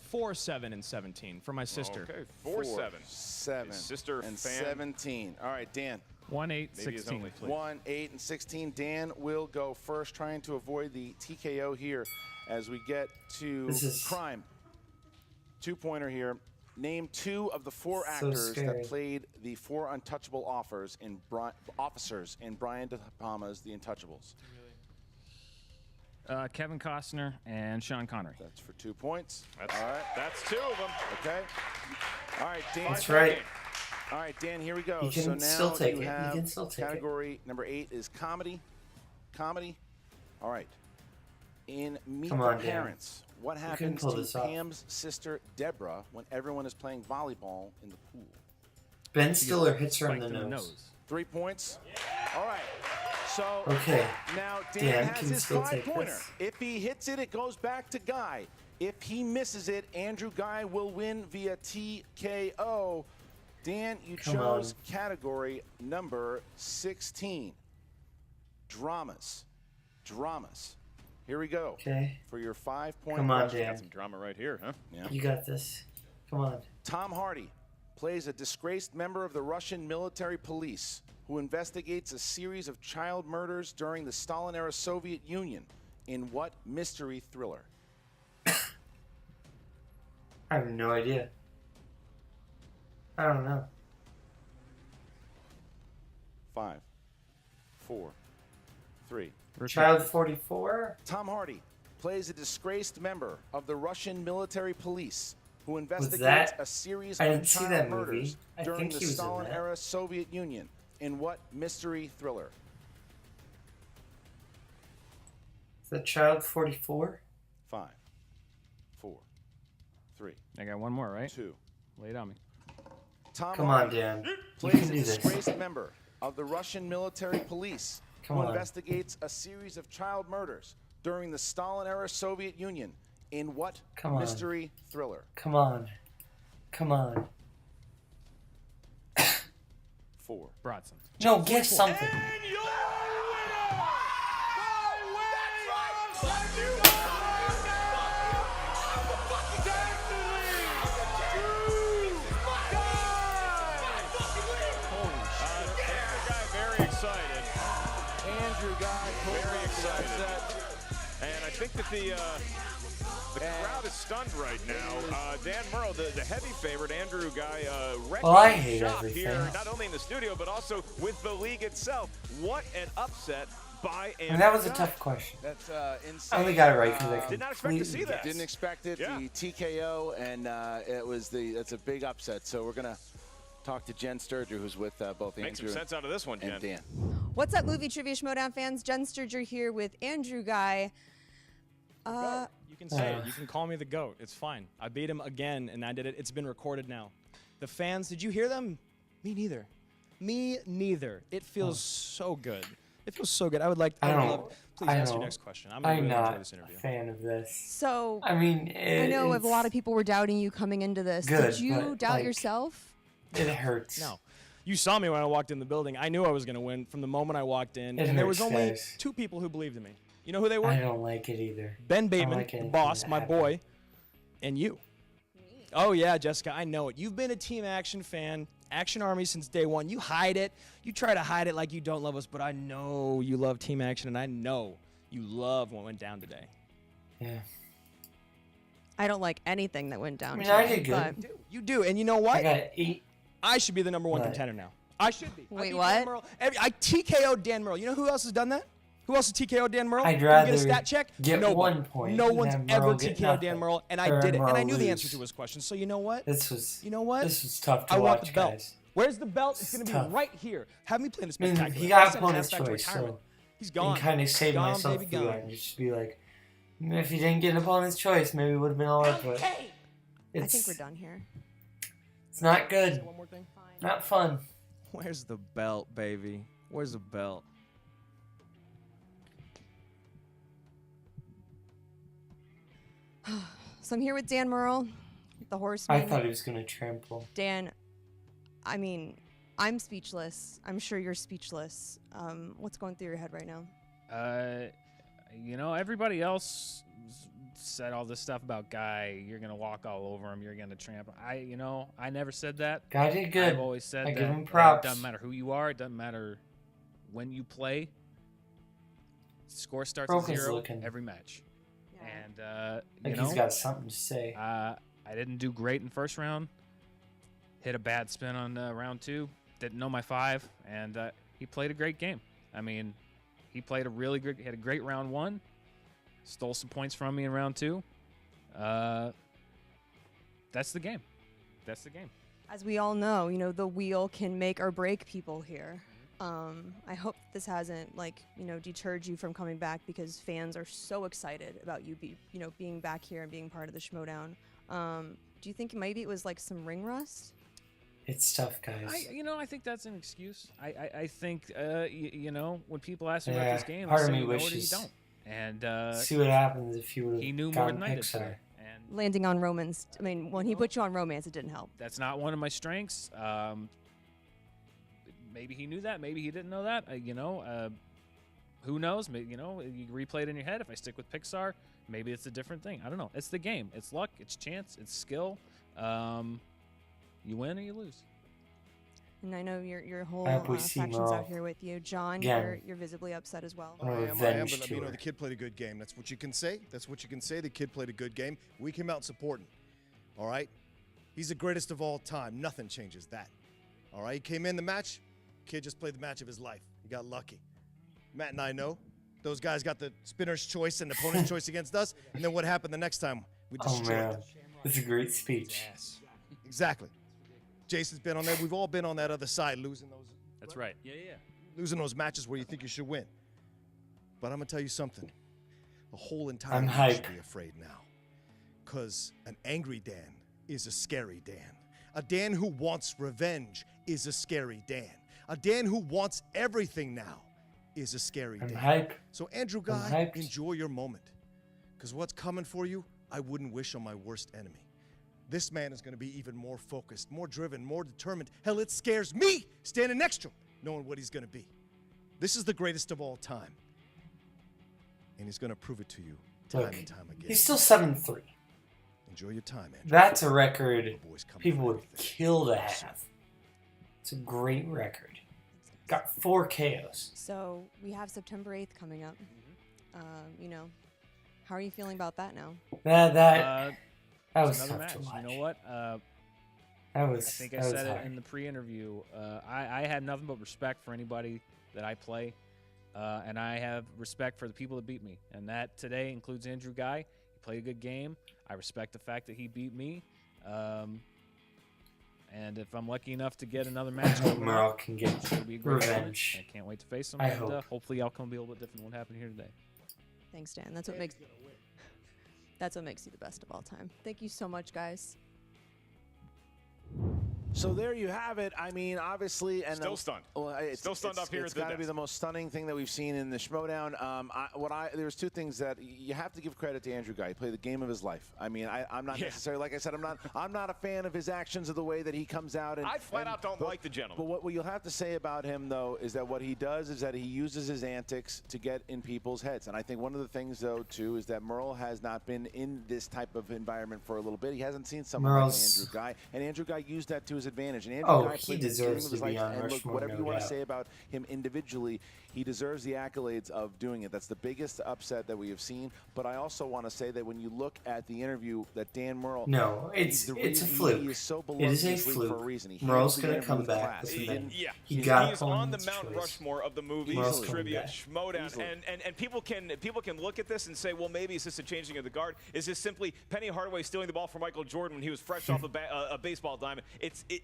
4, 7, and 17 for my sister. Okay, 4, 7. 7. His sister and fan. 17. All right, Dan. 1-8-16. 1-8-16. Dan will go first, trying to avoid the TKO here as we get to crime. 2-pointer here. Name 2 of the 4 actors that played the 4 untouchable officers in Brian De Palma's The Untouchables. Kevin Costner and Sean Connery. That's for 2 points. That's, all right. That's 2 of them. Okay. All right, Dan. That's right. All right, Dan, here we go. You can so now still take you it. have You can still take category number 8 is comedy. Comedy. All right. In Meet Come the on, Dan. Parents, what You can happens pull to this off. Pam's sister Deborah when everyone is playing volleyball in the pool? Ben Stiller hits her in the nose. 3 points. All right. So Okay. now Dan, Dan has can his still take 5-pointer. this. If he hits it, it goes back to Ghai. If he misses it, Andrew Ghai will win via TKO. Dan, you Come chose on. category number 16. Dramas. Dramas. Here we go. Okay. For your 5-point Come on, question. Dan. Got some drama right here, huh? Yeah. You got this. Come on. Tom Hardy plays a disgraced member of the Russian military police who investigates a series of child murders during the Stalin-era Soviet Union. In what mystery thriller? I have no idea. I don't know. 5, 4, 3. Child 44? Tom Hardy plays a disgraced member of the Russian military police who that? investigates a series I of didn't see child that murders movie. I during think the he was in that. Stalin-era Soviet Union. In what mystery thriller? Is that Child 44? 5, 4, 3. I got one more, right? 2. Lay it on me. Tom Come Hardy on, Dan. You plays can a do this. disgraced member of the Russian military police Come who on. investigates a series of child murders during the Stalin-era Soviet Union. In what Come on. mystery thriller? Come on. Come on. 4. Bronson. No, guess something. Andrew Ghai, Very excited. And I think that the crowd is stunned right now. Dan Murrell, the heavy favorite, Andrew Ghai, wrecked Well, I hate shop everything. here, not only in the studio, but also with the league itself. What an upset by Andrew And that was a Ghai. tough question. That's insane. I only got it right because I Did not expect to see that. Didn't expect it. Yeah. The TKO, and it's a big upset. So we're gonna talk to Jen Sturger, who's with both Make some Andrew sense out of this one, Jen. and Dan. What's up, Movie Trivia Schmodown fans? Jen Sturger here with Andrew Ghai. You can say it. You can call me the GOAT. It's fine. I beat him again, and I did it. It's been recorded now. The fans, did you hear them? Me neither. Me neither. It feels so good. It feels so good. I would like. I don't. love, please I ask don't. your next question. I'm gonna I'm really enjoy not this interview. a fan of this. So I mean, I know a it's lot of people were doubting you coming into this. good, Did you but, doubt like, yourself? It hurts. No. You saw me when I walked in the building. I knew I was going to win from the moment I walked in. It and there was hurts, only guys. 2 people who believed in me. You know who they were? I don't like it either. Ben I don't Bateman, like the anything boss, that my happened. boy, and you. Oh, yeah, Jessica, I know it. You've been a Team Action fan, Action Army since day one. You hide it. You try to hide it like you don't love us, but I know you love Team Action, and I know you love what went down today. Yeah. I don't like anything that went down. I mean, today, I did good. but- You do, and you know what? I got 8. I should be the number 1 What? contender now. I should be. Wait, I beat what? Dan Murrell. I TKO'd Dan Murrell. You know who else has done that? Who else has TKO'd Dan Murrell? I'd Can we rather get a stat check? get Nobody. 1 point No than one's have ever Murrell get TKO'd Dan nothing. Murrell, and I Or did it. And I Murrell knew the lose. answer to his question. So you know what? This was. You know what? This was tough to I watch, want the belt. guys. Where's the belt? It's going to be tough. right here. Have me play in a I mean, spectacular. he got I said opponent's half back to choice, retirement. so He's gone. and kind of saved Gone, myself baby, through gone. that and just be like, if he didn't get an opponent's choice, maybe it would have been alright. But I it's think we're done here. it's not good. One more thing. Not fun. Where's the belt, baby? Where's the belt? So I'm here with Dan Murrell, the horseman. I thought he was gonna trample. Dan, I mean, I'm speechless. I'm sure you're speechless. What's going through your head right now? You know, everybody else is said all this stuff about Ghai. You're gonna walk all over him. You're gonna tramp. I never said that. Ghai did good. I've always said that. Give him props. It doesn't matter who you are. It doesn't matter when you play. Score starts at 0 every match. Yeah. And he's got something to say. I didn't do great in first round. Hit a bad spin on round 2. Didn't know my 5, and he played a great game. I mean, he played had a great round 1. Stole some points from me in round 2. That's the game. That's the game. As we all know, the wheel can make or break people here. I hope this hasn't deterred you from coming back, because fans are so excited about you being back here and being part of the Schmodown. Do you think maybe it was like some ring rust? It's tough, guys. I think that's an excuse. I think when people ask me Yeah, about this game, part I of say me you know it or you wishes- don't. And See what happens if you would he have knew more gotten than I did Pixar. today. Landing on Romans. I mean, when he put you on romance, it didn't help. That's not one of my strengths. Maybe he knew that. Maybe he didn't know that. Who knows? Maybe, you replay it in your head. If I stick with Pixar, maybe it's a different thing. I don't know. It's the game. It's luck. It's chance. It's skill. You win or you lose. And I know your whole I hope we see faction's Murrell out here with you. John, again. you're visibly upset as well. On a I am, revenge but tour. the kid played a good game. That's what you can say. That's what you can say. The kid played a good game. We came out supporting. All right? He's the greatest of all time. Nothing changes that. All right? He came in the match. Kid just played the match of his life. He got lucky. Matt and I know. Those guys got the spinner's choice and the opponent's choice against us. And then what happened the next time? We destroyed them. It's a great speech. Exactly. Jason's been on there. We've all been on that other side, losing those. That's right. Yeah. Losing those matches where you think you should win. But I'm gonna tell you something. The whole entire I'm league hype. should be afraid now. Cause an angry Dan is a scary Dan. A Dan who wants revenge is a scary Dan. A Dan who wants everything now is a scary Dan. hype. So Andrew I'm Ghai, hyped. enjoy your moment. Cause what's coming for you, I wouldn't wish on my worst enemy. This man is going to be even more focused, more driven, more determined. Hell, it scares me standing next to him, knowing what he's going to be. This is the greatest of all time. And he's going to prove it to you time Look, and time again. he's still 7-3. Enjoy your time, Andrew. That's a record people would kill to have. It's a great record. Got 4 KOs. So we have September 8th coming up. How are you feeling about that now? That was another tough match. to watch. You know what? I think I said it in the pre-interview. I have nothing but respect for anybody that I play, and I have respect for the people that beat me. And that today includes Andrew Ghai. He played a good game. I respect the fact that he beat me. And if I'm lucky enough to get another match, Murrell can get it'll be a great revenge. opponent. I can't wait to face him. I and hope. Hopefully, the outcome will be a little bit different than what happened here today. Thanks, Dan. That's what makes you the best of all time. Thank you so much, guys. So there you have it. I mean, obviously, and Still stunned. Well, Still stunned up here It's at the got to be desk. the most stunning thing that we've seen in the Schmodown. There's two things that you have to give credit to Andrew Ghai. He played the game of his life. I mean, I'm not necessarily, like I said, I'm not a fan of his actions or the way that he comes out. And I flat out don't like the gentleman. But what you'll have to say about him, though, is that what he does is that he uses his antics to get in people's heads. And I think one of the things, though, too, is that Murrell has not been in this type of environment for a little bit. He hasn't seen someone like Andrew Ghai, and Andrew Ghai used that to his advantage. And Andrew Ghai he played the deserves game of to his be life. on And look, Rushmore, whatever no you want to doubt. say about him individually, he deserves the accolades of doing it. That's the biggest upset that we have seen. But I also want to say that when you look at the interview that Dan Murrell, No, it's a fluke. He is so beloved It is in a this league fluke. for a reason. He Murrell's handled gonna the come interview with back class. with an Yeah, He he's got on the opponent's Mount choice. Rushmore of the movies, Murrell's coming trivia, back. Schmodown, and people can look at this and say, well, maybe it's just a changing of the guard. Is this simply Penny Hardaway stealing the ball from Michael Jordan when he was fresh off a baseball diamond?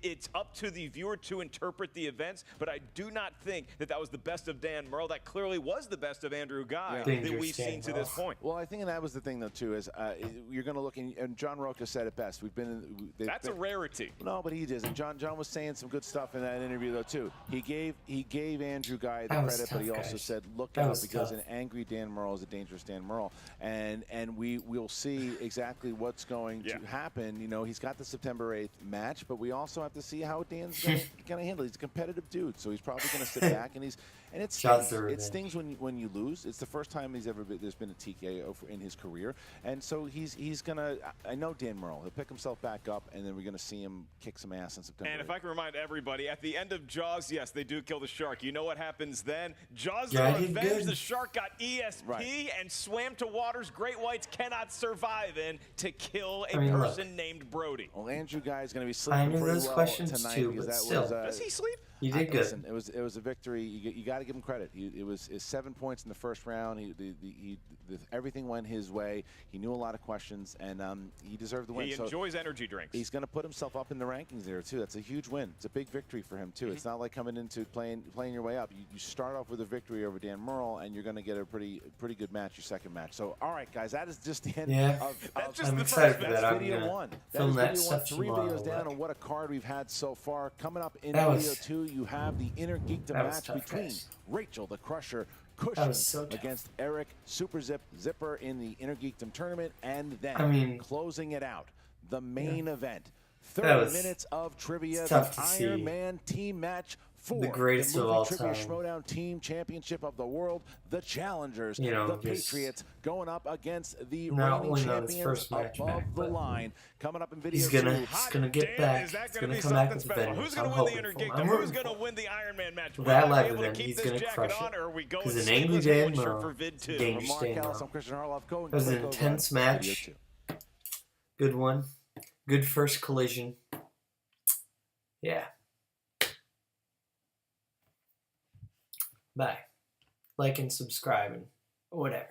It's up to the viewer to interpret the events, but I do not think that was the best of Dan Murrell. That clearly was the best of Andrew Ghai that we've seen to this point. Well, I think that was the thing, though, too, is you're going to look, and John Rocha said it best. That's a rarity. No, but he doesn't. John was saying some good stuff in that interview, though, too. He gave Andrew Ghai the That was credit, but he tough, also guys. said, look That out, was because tough. an angry Dan Murrell is a dangerous Dan Murrell. And we'll see exactly what's going to happen. You know, he's got the September 8th match, but we also also have to see how Dan's going to handle it. He's a competitive dude, so he's probably going to sit back, and it stings when you lose. It's the first time there's been a TKO in his career, and so he's going to. I know Dan Murrell. He'll pick himself back up, and then we're going to see him kick some ass in September. And if I can remind everybody, at the end of Jaws, yes, they do kill the shark. You know what happens then? Jaws the Revenge. The shark got ESP and swam to waters great whites cannot survive in to kill a person named Brody. Well, Andrew Ghai is going to be sleeping I knew pretty those well questions tonight too, because but that still. was. Does he sleep? You did good. Listen, it was a victory. You got to give him credit. It was 7 points in the first round. Everything went his way. He knew a lot of questions, and he deserved the win. He enjoys energy drinks. He's going to put himself up in the rankings there too. That's a huge win. It's a big victory for him too. It's not like coming into playing your way up. You start off with a victory over Dan Murrell, and you're going to get a pretty good match your second match. So all right, guys, that is just the end of I'm excited for that. I'm video gonna one. film that video stuff 3 tomorrow. videos down on what a card we've had so far. Coming up in video 2, you have the Inner Geekdom match between Rachel the Crusher Cushing against Eric Super Zipper in the Inner Geekdom tournament, and then closing it out, the main event. 30 minutes of trivia, the Iron Man team match for the greatest the of all Trivia time. Schmodown Team Championship of the world, the challengers, the Patriots, going up against the not reigning only champions match above the line. Coming up in video he's gonna get back. He's gonna come back with the vengeance. Who's going to win the Inner Geekdom? Who's going to win the Iron Man match? That live event, he's gonna crush it. Because an angry Dan Murrell, dangerous Dan Murrell. It was an intense match. Good one. Good first collision. Yeah. Bye. Like and subscribe and whatever.